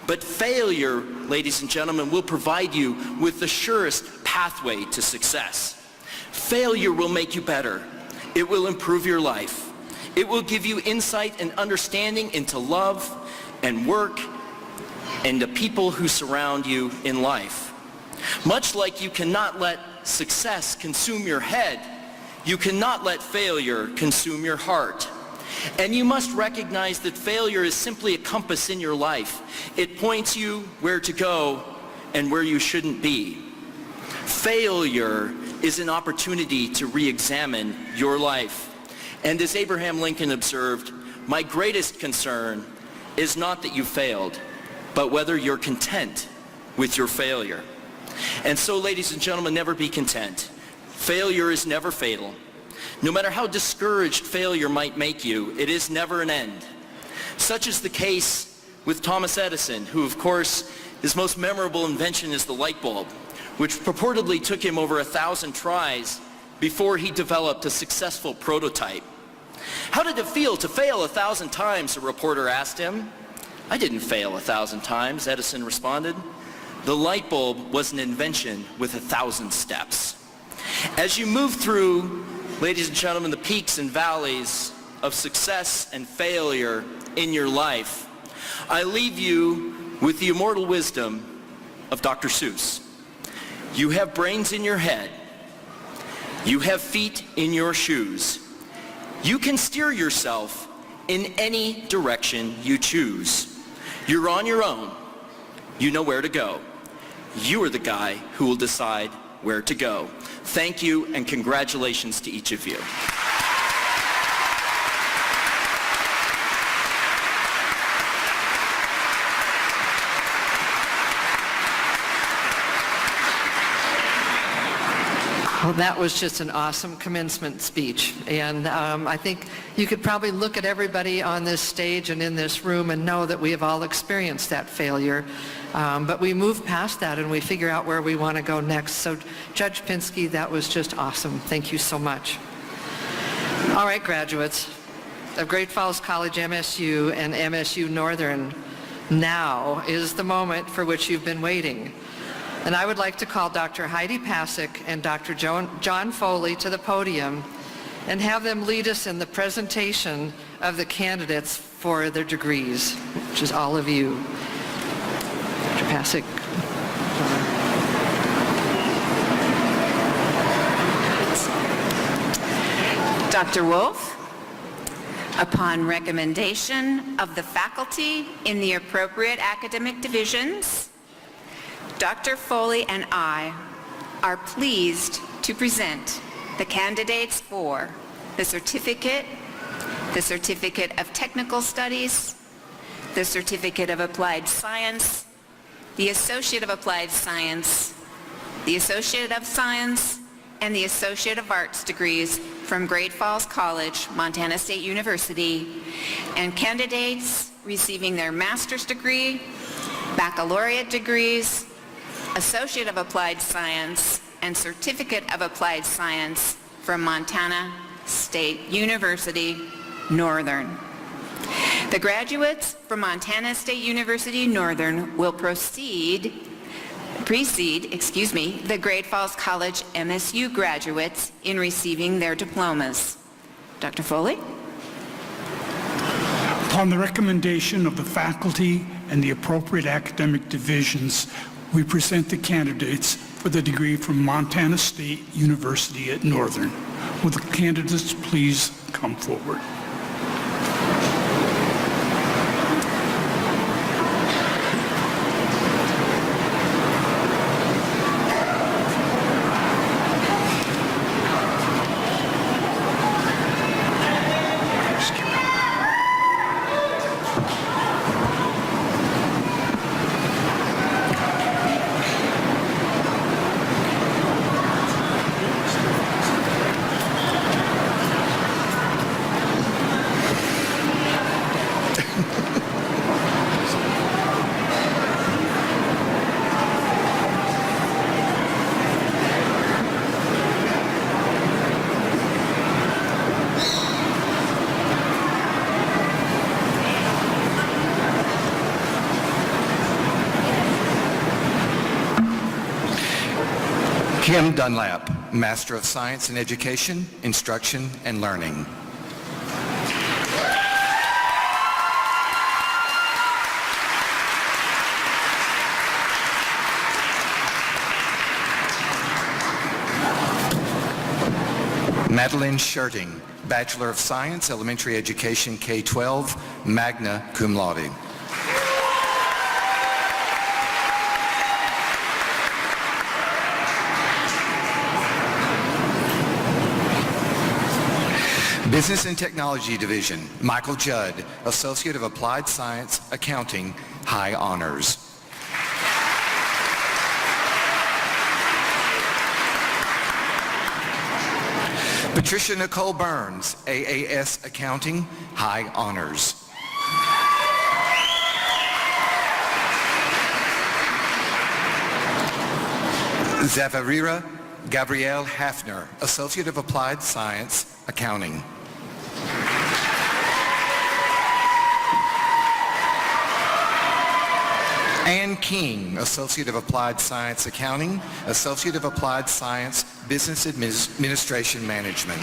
But failure, ladies and gentlemen, will provide you with the surest pathway to success. Failure will make you better. It will improve your life. It will give you insight and understanding into love and work and the people who surround you in life. Much like you cannot let success consume your head, you cannot let failure consume your heart. And you must recognize that failure is simply a compass in your life. It points you where to go and where you shouldn't be. Failure is an opportunity to re-examine your life. And as Abraham Lincoln observed, my greatest concern is not that you failed, but whether you're content with your failure. And so, ladies and gentlemen, never be content. Failure is never fatal. No matter how discouraged failure might make you, it is never an end. Such is the case with Thomas Edison, who, of course, his most memorable invention is the light bulb, which purportedly took him over 1,000 tries before he developed a successful prototype. How did it feel to fail 1,000 times, a reporter asked him. I didn't fail 1,000 times, Edison responded. The light bulb was an invention with 1,000 steps. As you move through, ladies and gentlemen, the peaks and valleys of success and failure in your life, I leave you with the immortal wisdom of Dr. Seuss. You have brains in your head. You have feet in your shoes. You can steer yourself in any direction you choose. You're on your own. You know where to go. You are the guy who will decide where to go. Thank you and congratulations to each of you. Well, that was just an awesome commencement speech. And I think you could probably look at everybody on this stage and in this room and know that we have all experienced that failure. But we move past that and we figure out where we want to go next. So Judge Pinsky, that was just awesome. Thank you so much. All right, graduates of Great Falls College MSU and MSU Northern, now is the moment for which you've been waiting. And I would like to call Dr. Heidi Pasick and Dr. John Foley to the podium and have them lead us in the presentation of the candidates for their degrees, which is all of you. Dr. Pasick. Dr. Wolf, upon recommendation of the faculty in the appropriate academic divisions, Dr. Foley and I are pleased to present the candidates for the Certificate of Technical Studies, the Certificate of Applied Science, the Associate of Applied Science, the Associate of Science, and the Associate of Arts degrees from Great Falls College, Montana State University, and candidates receiving their master's degree, baccalaureate degrees, Associate of Applied Science, and Certificate of Applied Science from Montana State University, Northern. The graduates from Montana State University, Northern will precede the Great Falls College MSU graduates in receiving their diplomas. Dr. Foley? Upon the recommendation of the faculty and the appropriate academic divisions, we present the candidates for the degree from Montana State University at Northern. Will the candidates please come forward? Kim Dunlap, Master of Science in Education, Instruction, and Learning. Madeline Scherting, Bachelor of Science, Elementary Education, K-12, magna cum laude. Business and Technology Division, Michael Judd, Associate of Applied Science, Accounting, High Honors. Patricia Nicole Burns, AAS Accounting, High Honors. Zavarira Gabrielle Hafner, Associate of Applied Science, Accounting. Ann King, Associate of Applied Science Accounting, Associate of Applied Science Business Administration Management.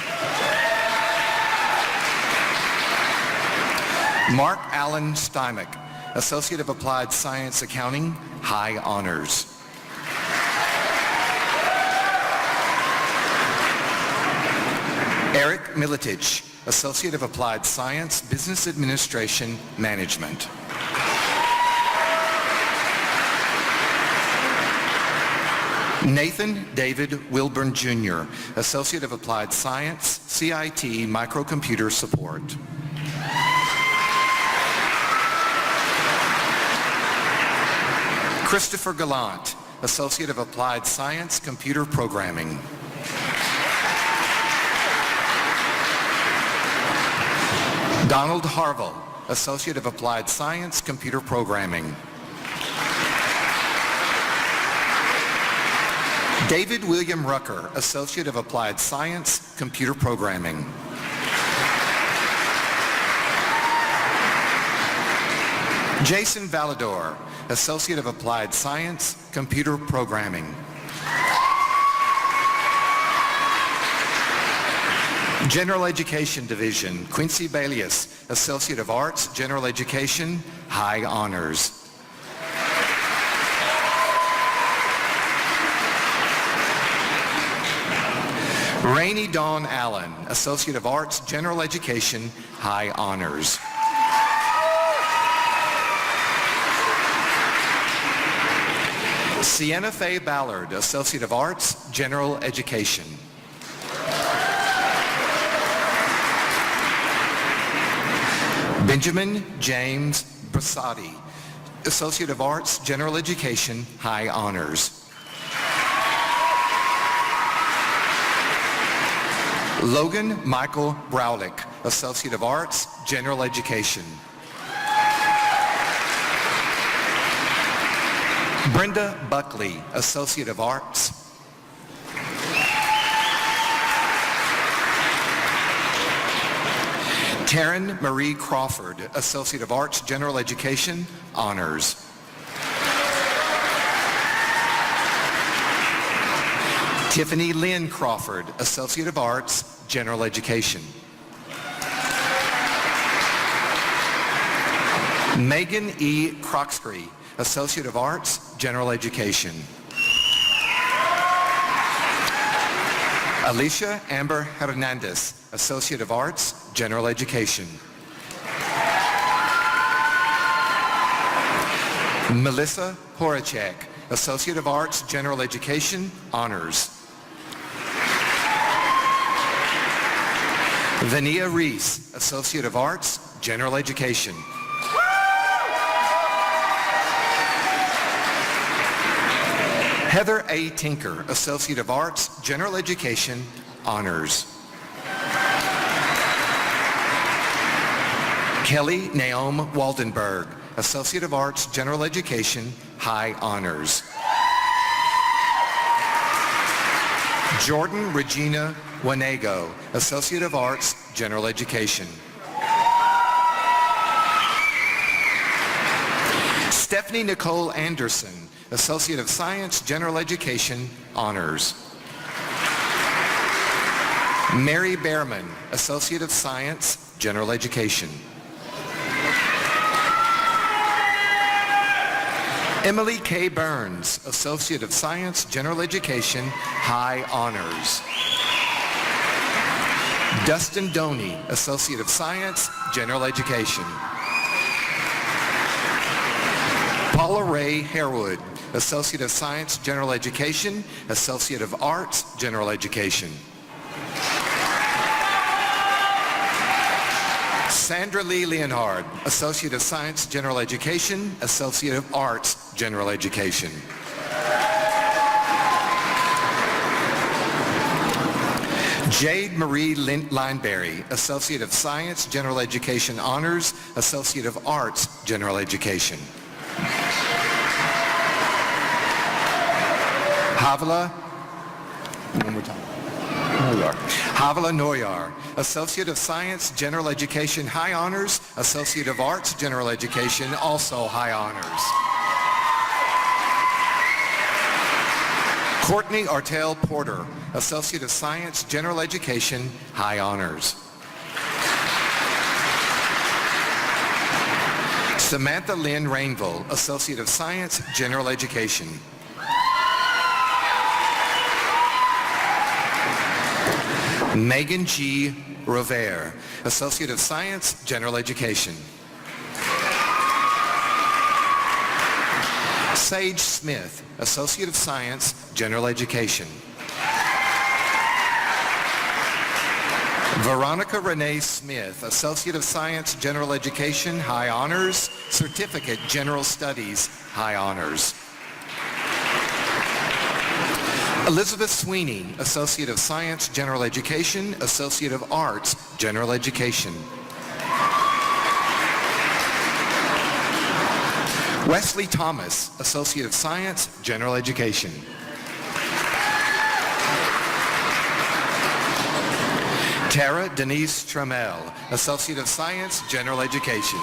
Mark Allen Stymick, Associate of Applied Science Accounting, High Honors. Eric Militich, Associate of Applied Science Business Administration Management. Nathan David Wilburn Jr., Associate of Applied Science, CIT Microcomputer Support. Christopher Gallant, Associate of Applied Science, Computer Programming. Donald Harville, Associate of Applied Science, Computer Programming. David William Rucker, Associate of Applied Science, Computer Programming. Jason Valador, Associate of Applied Science, Computer Programming. General Education Division, Quincy Balius, Associate of Arts, General Education, High Honors. Rainey Dawn Allen, Associate of Arts, General Education, High Honors. Sienna Faye Ballard, Associate of Arts, General Education. Benjamin James Brasati, Associate of Arts, General Education, High Honors. Logan Michael Braulick, Associate of Arts, General Education. Brenda Buckley, Associate of Arts. Taryn Marie Crawford, Associate of Arts, General Education, Honors. Tiffany Lynn Crawford, Associate of Arts, General Education. Megan E. Croxtree, Associate of Arts, General Education. Alicia Amber Hernandez, Associate of Arts, General Education. Melissa Horacek, Associate of Arts, General Education, Honors. Vania Reese, Associate of Arts, General Education. Heather A. Tinker, Associate of Arts, General Education, Honors. Kelly Naomi Waldenberg, Associate of Arts, General Education, High Honors. Jordan Regina Wanego, Associate of Arts, General Education. Stephanie Nicole Anderson, Associate of Science, General Education, Honors. Mary Behrman, Associate of Science, General Education. Emily K. Burns, Associate of Science, General Education, High Honors. Dustin Doney, Associate of Science, General Education. Paula Ray Harewood, Associate of Science, General Education, Associate of Arts, General Education. Sandra Lee Leonhard, Associate of Science, General Education, Associate of Arts, General Education. Jade Marie Lineberry, Associate of Science, General Education Honors, Associate of Arts, General Education. Havala, one more time. Havala Noyar, Associate of Science, General Education, High Honors, Associate of Arts, General Education, also High Honors. Courtney Artel Porter, Associate of Science, General Education, High Honors. Samantha Lynn Rainville, Associate of Science, General Education. Megan G. Rovere, Associate of Science, General Education. Sage Smith, Associate of Science, General Education. Veronica Renee Smith, Associate of Science, General Education, High Honors, Certificate, General Studies, High Honors. Elizabeth Sweeney, Associate of Science, General Education, Associate of Arts, General Education. Wesley Thomas, Associate of Science, General Education. Tara Denise Trammell, Associate of Science, General Education.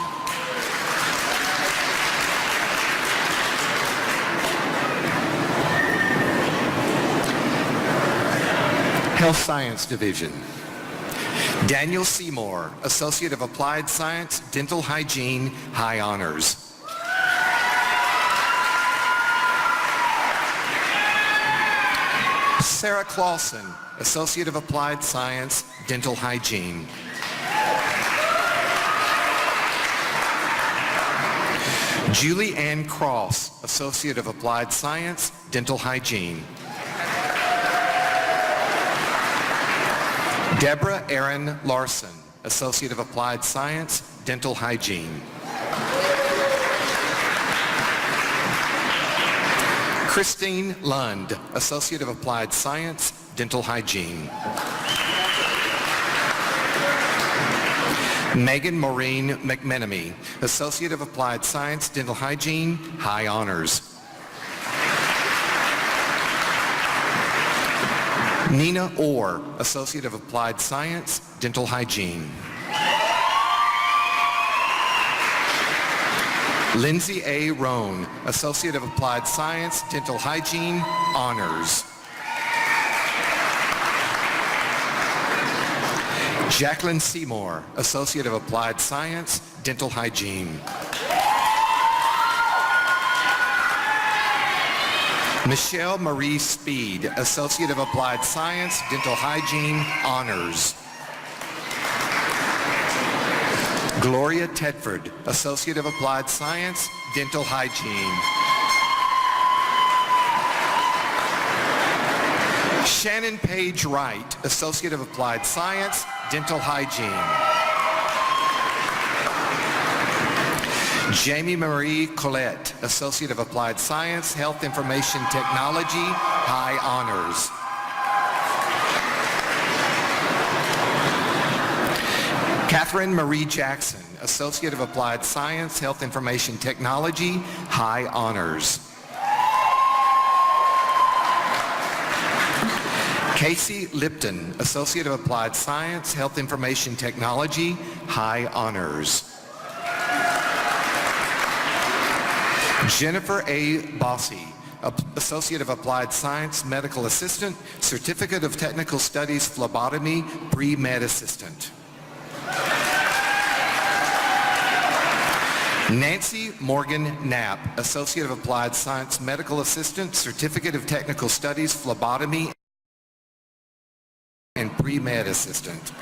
Health Science Division. Daniel Seymour, Associate of Applied Science, Dental Hygiene, High Honors. Sarah Clausen, Associate of Applied Science, Dental Hygiene. Julie Ann Cross, Associate of Applied Science, Dental Hygiene. Deborah Erin Larson, Associate of Applied Science, Dental Hygiene. Christine Lund, Associate of Applied Science, Dental Hygiene. Megan Maureen McMenemy, Associate of Applied Science, Dental Hygiene, High Honors. Nina Orr, Associate of Applied Science, Dental Hygiene. Lindsay A. Rohn, Associate of Applied Science, Dental Hygiene, Honors. Jacqueline Seymour, Associate of Applied Science, Dental Hygiene. Michelle Marie Speed, Associate of Applied Science, Dental Hygiene, Honors. Gloria Tedford, Associate of Applied Science, Dental Hygiene. Shannon Page Wright, Associate of Applied Science, Dental Hygiene. Jamie Marie Collette, Associate of Applied Science, Health Information Technology, High Honors. Catherine Marie Jackson, Associate of Applied Science, Health Information Technology, High Honors. Casey Lipton, Associate of Applied Science, Health Information Technology, High Honors. Jennifer A. Bossy, Associate of Applied Science, Medical Assistant, Certificate of Technical Studies, Phlebotomy, Pre-Med Assistant. Nancy Morgan Knapp, Associate of Applied Science, Medical Assistant, Certificate of Technical Studies, Phlebotomy, and Pre-Med Assistant.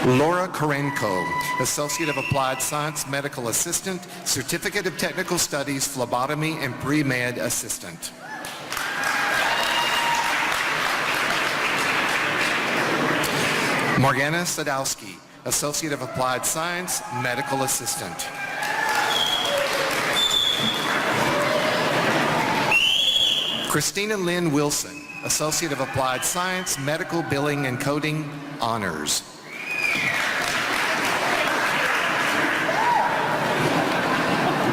Laura Karenko, Associate of Applied Science, Medical Assistant, Certificate of Technical Studies, Phlebotomy, and Pre-Med Assistant. Morgana Sadowski, Associate of Applied Science, Medical Assistant. Christina Lynn Wilson, Associate of Applied Science, Medical Billing and Coding, Honors.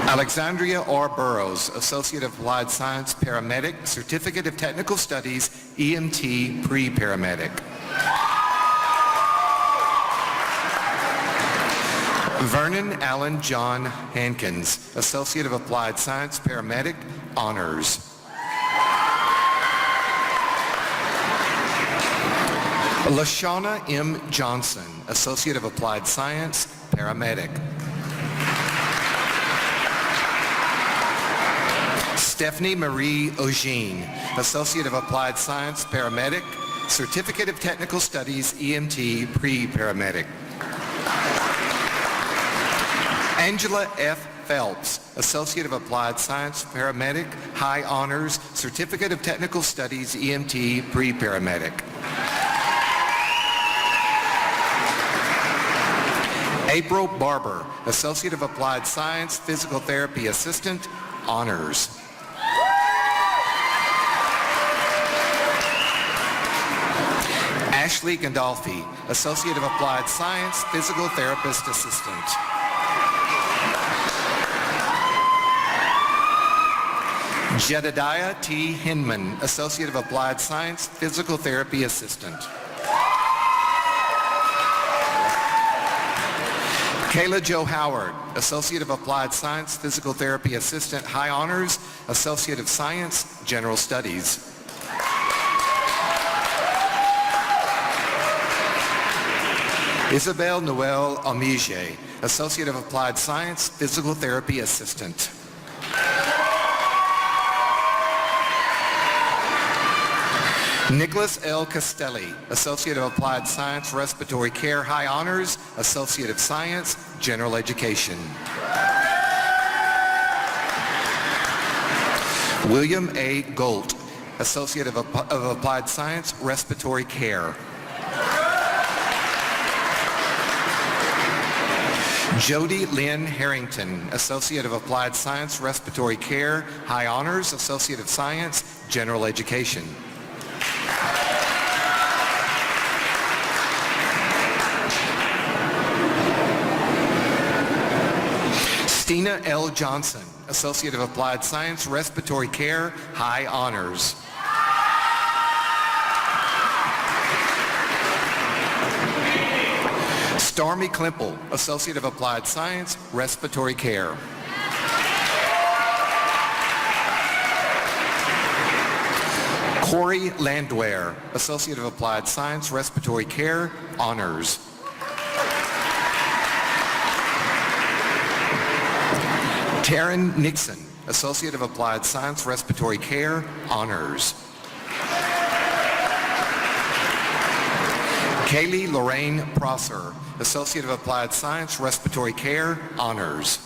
Alexandria R. Burrows, Associate of Applied Science, Paramedic, Certificate of Technical Studies, EMT, Pre-Paramedic. Vernon Allen John Hankins, Associate of Applied Science, Paramedic, Honors. LaShawna M. Johnson, Associate of Applied Science, Paramedic. Stephanie Marie Ogine, Associate of Applied Science, Paramedic, Certificate of Technical Studies, EMT, Pre-Paramedic. Angela F. Phelps, Associate of Applied Science, Paramedic, High Honors, Certificate of Technical Studies, EMT, Pre-Paramedic. April Barber, Associate of Applied Science, Physical Therapy Assistant, Honors. Ashley Gandolfi, Associate of Applied Science, Physical Therapist Assistant. Jedediah T. Hinman, Associate of Applied Science, Physical Therapy Assistant. Kayla Jo Howard, Associate of Applied Science, Physical Therapy Assistant, High Honors, Associate of Science, General Studies. Isabel Noel Omije, Associate of Applied Science, Physical Therapy Assistant. Nicholas L. Castelli, Associate of Applied Science, Respiratory Care, High Honors, Associate of Science, General Education. William A. Golt, Associate of Applied Science, Respiratory Care. Jody Lynn Harrington, Associate of Applied Science, Respiratory Care, High Honors, Associate of Science, General Education. Stina L. Johnson, Associate of Applied Science, Respiratory Care, High Honors. Stormy Klimple, Associate of Applied Science, Respiratory Care. Corey Landwehr, Associate of Applied Science, Respiratory Care, Honors. Taryn Nixon, Associate of Applied Science, Respiratory Care, Honors. Kaylee Lorraine Prosser, Associate of Applied Science, Respiratory Care, Honors.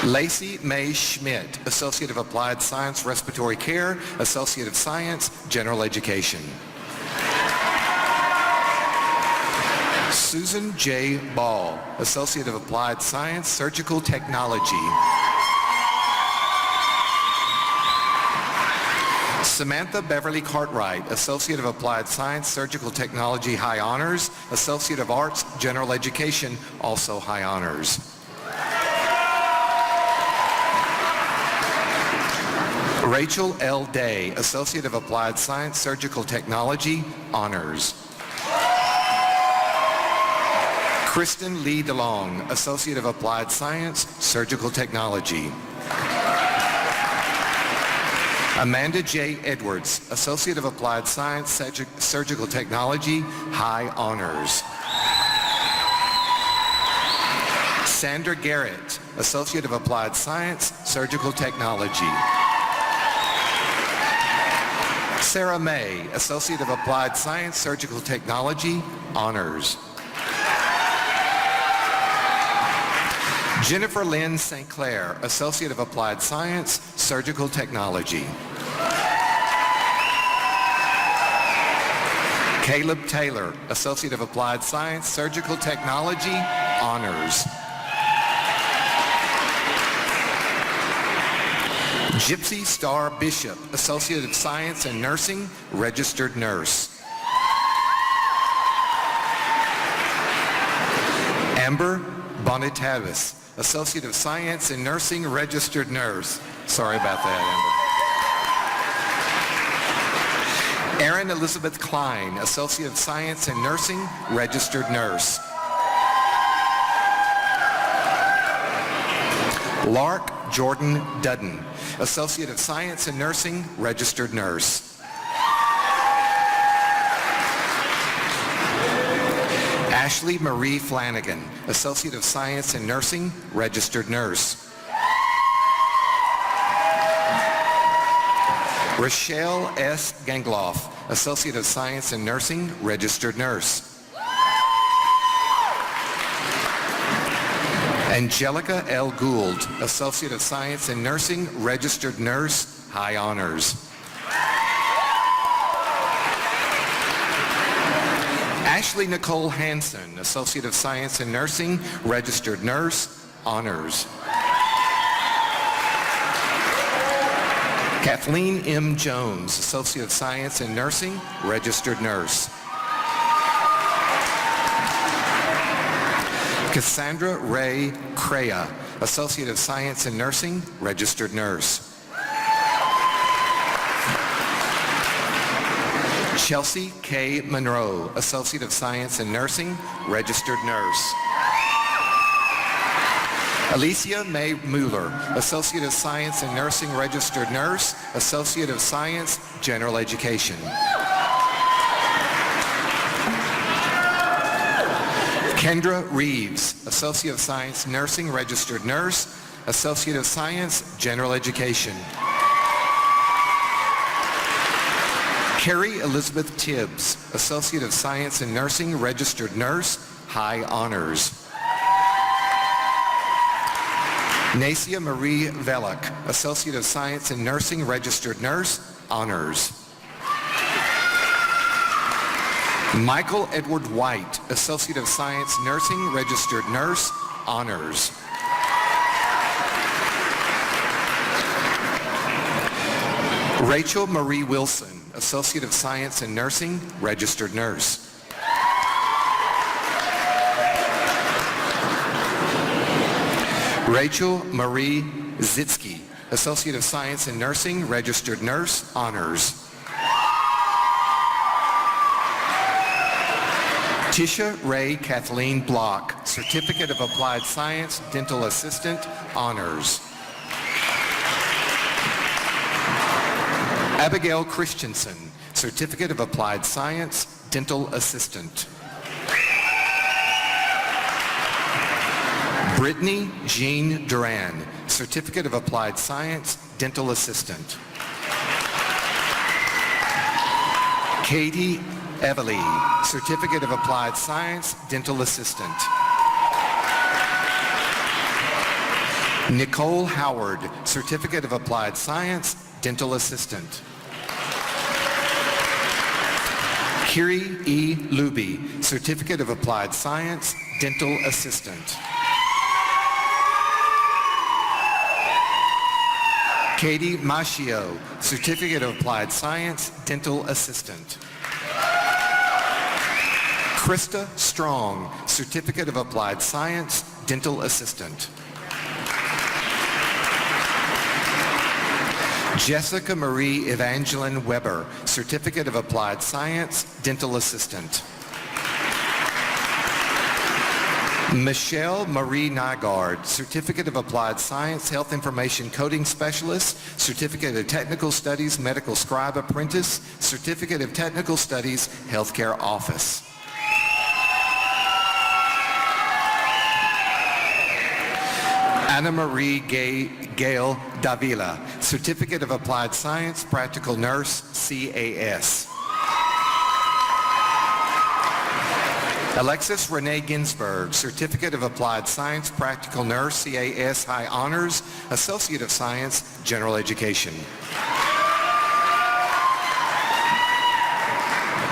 Lacey May Schmidt, Associate of Applied Science, Respiratory Care, Associate of Science, General Education. Susan J. Ball, Associate of Applied Science, Surgical Technology. Samantha Beverly Cartwright, Associate of Applied Science, Surgical Technology, High Honors, Associate of Arts, General Education, also High Honors. Rachel L. Day, Associate of Applied Science, Surgical Technology, Honors. Kristen Lee DeLong, Associate of Applied Science, Surgical Technology. Amanda J. Edwards, Associate of Applied Science, Surgical Technology, High Honors. Sandra Garrett, Associate of Applied Science, Surgical Technology. Sarah May, Associate of Applied Science, Surgical Technology, Honors. Jennifer Lynn St. Clair, Associate of Applied Science, Surgical Technology. Caleb Taylor, Associate of Applied Science, Surgical Technology, Honors. Gypsy Star Bishop, Associate of Science and Nursing, Registered Nurse. Amber Bonitavis, Associate of Science in Nursing, Registered Nurse. Sorry about that, Amber. Erin Elizabeth Klein, Associate of Science in Nursing, Registered Nurse. Lark Jordan Dudden, Associate of Science in Nursing, Registered Nurse. Ashley Marie Flanagan, Associate of Science in Nursing, Registered Nurse. Rochelle S. Gangloff, Associate of Science in Nursing, Registered Nurse. Angelica L. Gould, Associate of Science in Nursing, Registered Nurse, High Honors. Ashley Nicole Hansen, Associate of Science in Nursing, Registered Nurse, Honors. Kathleen M. Jones, Associate of Science in Nursing, Registered Nurse. Cassandra Ray Crea, Associate of Science in Nursing, Registered Nurse. Chelsea K. Monroe, Associate of Science in Nursing, Registered Nurse. Alicia May Mueller, Associate of Science in Nursing, Registered Nurse, Associate of Science, General Education. Kendra Reeves, Associate of Science, Nursing, Registered Nurse, Associate of Science, General Education. Carrie Elizabeth Tibbs, Associate of Science in Nursing, Registered Nurse, High Honors. Nacia Marie Velek, Associate of Science in Nursing, Registered Nurse, Honors. Michael Edward White, Associate of Science, Nursing, Registered Nurse, Honors. Rachel Marie Wilson, Associate of Science in Nursing, Registered Nurse. Rachel Marie Zitsky, Associate of Science in Nursing, Registered Nurse, Honors. Tisha Ray Kathleen Block, Certificate of Applied Science, Dental Assistant, Honors. Abigail Christensen, Certificate of Applied Science, Dental Assistant. Brittany Jean Duran, Certificate of Applied Science, Dental Assistant. Katie Evely, Certificate of Applied Science, Dental Assistant. Nicole Howard, Certificate of Applied Science, Dental Assistant. Kiri E. Luby, Certificate of Applied Science, Dental Assistant. Katie Machio, Certificate of Applied Science, Dental Assistant. Krista Strong, Certificate of Applied Science, Dental Assistant. Jessica Marie Evangeline Weber, Certificate of Applied Science, Dental Assistant. Michelle Marie Nygaard, Certificate of Applied Science, Health Information Coding Specialist, Certificate of Technical Studies, Medical Scribe Apprentice, Certificate of Technical Studies, Healthcare Office. Anna Marie Gail Davila, Certificate of Applied Science, Practical Nurse, CAS. Alexis Renee Ginsberg, Certificate of Applied Science, Practical Nurse, CAS, High Honors, Associate of Science, General Education.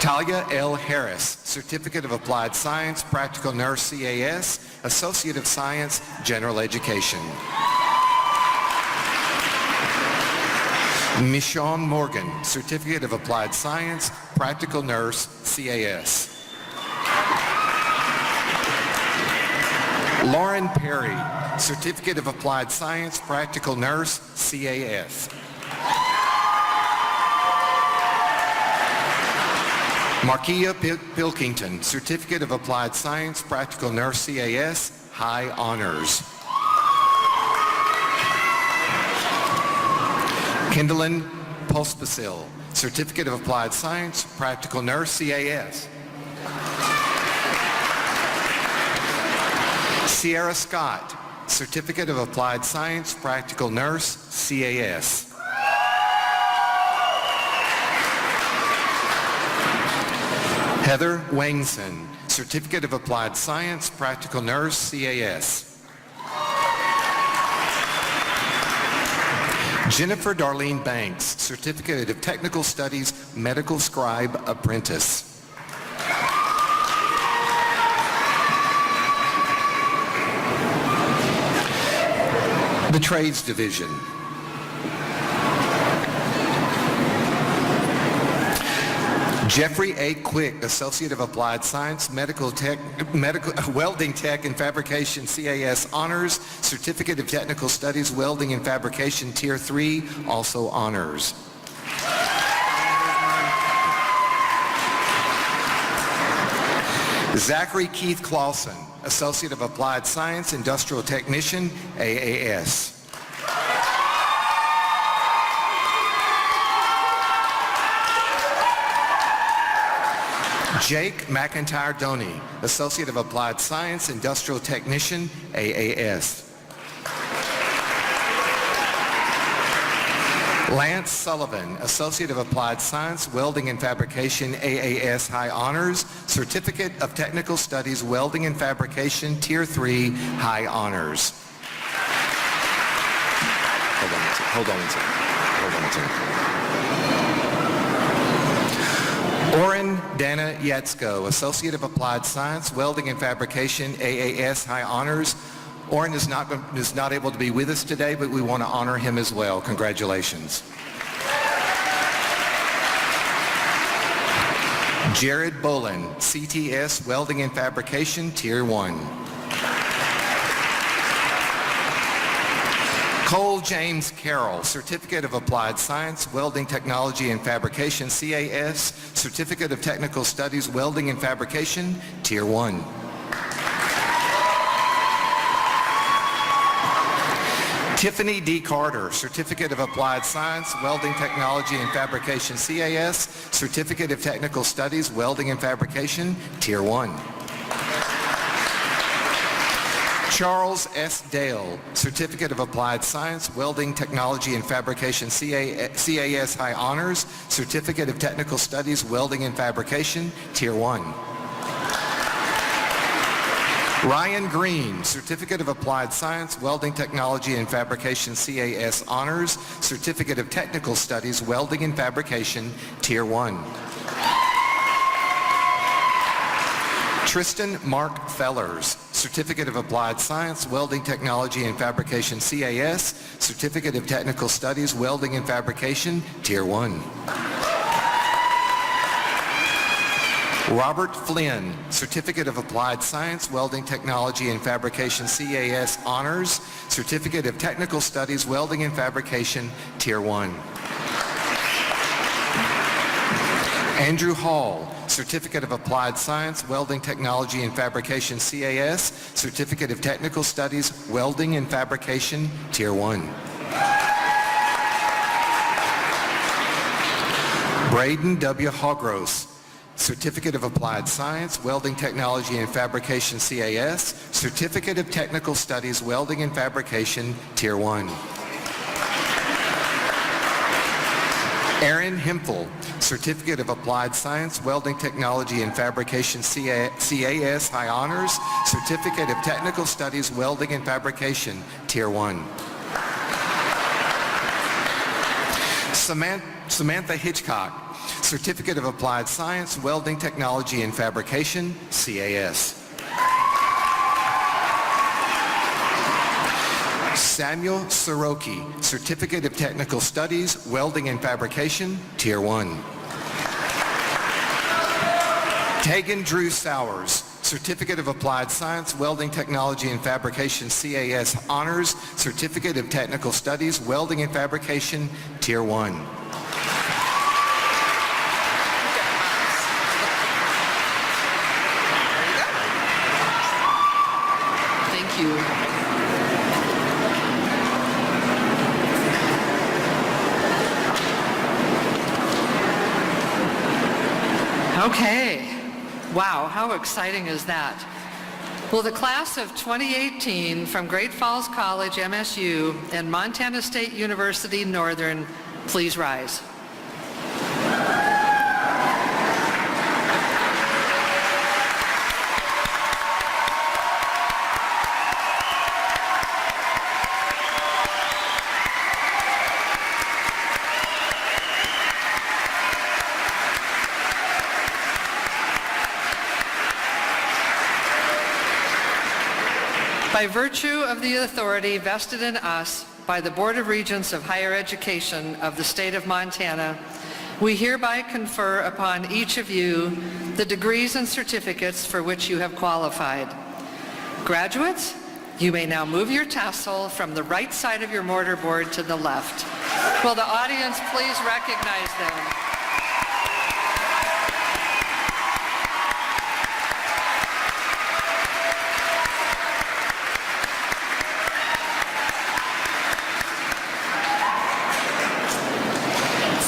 Talia L. Harris, Certificate of Applied Science, Practical Nurse, CAS, Associate of Science, General Education. Michonne Morgan, Certificate of Applied Science, Practical Nurse, CAS. Lauren Perry, Certificate of Applied Science, Practical Nurse, CAS. Markia Pilkington, Certificate of Applied Science, Practical Nurse, CAS, High Honors. Kendallin Pospisil, Certificate of Applied Science, Practical Nurse, CAS. Sierra Scott, Certificate of Applied Science, Practical Nurse, CAS. Heather Wangson, Certificate of Applied Science, Practical Nurse, CAS. Jennifer Darlene Banks, Certificate of Technical Studies, Medical Scribe Apprentice. The Trades Division. Jeffrey A. Quick, Associate of Applied Science, Welding Tech and Fabrication, CAS Honors, Certificate of Technical Studies, Welding and Fabrication, Tier 3, also Honors. Zachary Keith Clausen, Associate of Applied Science, Industrial Technician, AAS. Jake McIntyre Doney, Associate of Applied Science, Industrial Technician, AAS. Lance Sullivan, Associate of Applied Science, Welding and Fabrication, AAS High Honors, Certificate of Technical Studies, Welding and Fabrication, Tier 3, High Honors. Hold on one second. Oren Dana Yatsko, Associate of Applied Science, Welding and Fabrication, AAS High Honors. Oren is not able to be with us today, but we want to honor him as well. Congratulations. Jared Bolin, CTS, Welding and Fabrication, Tier 1. Cole James Carroll, Certificate of Applied Science, Welding Technology and Fabrication, CAS, Certificate of Technical Studies, Welding and Fabrication, Tier 1. Tiffany D. Carter, Certificate of Applied Science, Welding Technology and Fabrication, CAS, Certificate of Technical Studies, Welding and Fabrication, Tier 1. Charles S. Dale, Certificate of Applied Science, Welding Technology and Fabrication, CAS High Honors, Certificate of Technical Studies, Welding and Fabrication, Tier 1. Ryan Green, Certificate of Applied Science, Welding Technology and Fabrication, CAS Honors, Certificate of Technical Studies, Welding and Fabrication, Tier 1. Tristan Mark Fellers, Certificate of Applied Science, Welding Technology and Fabrication, CAS, Certificate of Technical Studies, Welding and Fabrication, Tier 1. Robert Flynn, Certificate of Applied Science, Welding Technology and Fabrication, CAS Honors, Certificate of Technical Studies, Welding and Fabrication, Tier 1. Andrew Hall, Certificate of Applied Science, Welding Technology and Fabrication, CAS, Certificate of Technical Studies, Welding and Fabrication, Tier 1. Braden W. Hogros, Certificate of Applied Science, Welding Technology and Fabrication, CAS, Certificate of Technical Studies, Welding and Fabrication, Tier 1. Aaron Hempel, Certificate of Applied Science, Welding Technology and Fabrication, CAS High Honors, Certificate of Technical Studies, Welding and Fabrication, Tier 1. Samantha Hitchcock, Certificate of Applied Science, Welding Technology and Fabrication, CAS. Samuel Soroki, Certificate of Technical Studies, Welding and Fabrication, Tier 1. Tegan Drew Sowers, Certificate of Applied Science, Welding Technology and Fabrication, CAS Honors, Certificate of Technical Studies, Welding and Fabrication, Tier 1. Thank you. Okay. Wow, how exciting is that? Will the class of 2018 from Great Falls College, MSU, and Montana State University Northern please rise? By virtue of the authority vested in us by the Board of Regents of Higher Education of the state of Montana, we hereby confer upon each of you the degrees and certificates for which you have qualified. Graduates, you may now move your tassel from the right side of your mortarboard to the left. Will the audience please recognize them?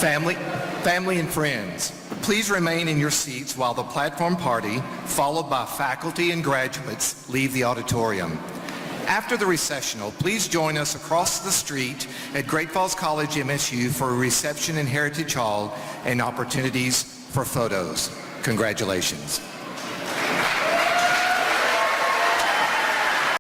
Family and friends, please remain in your seats while the platform party, followed by faculty and graduates, leave the auditorium. After the recessional, please join us across the street at Great Falls College MSU for a reception in Heritage Hall and opportunities for photos. Congratulations.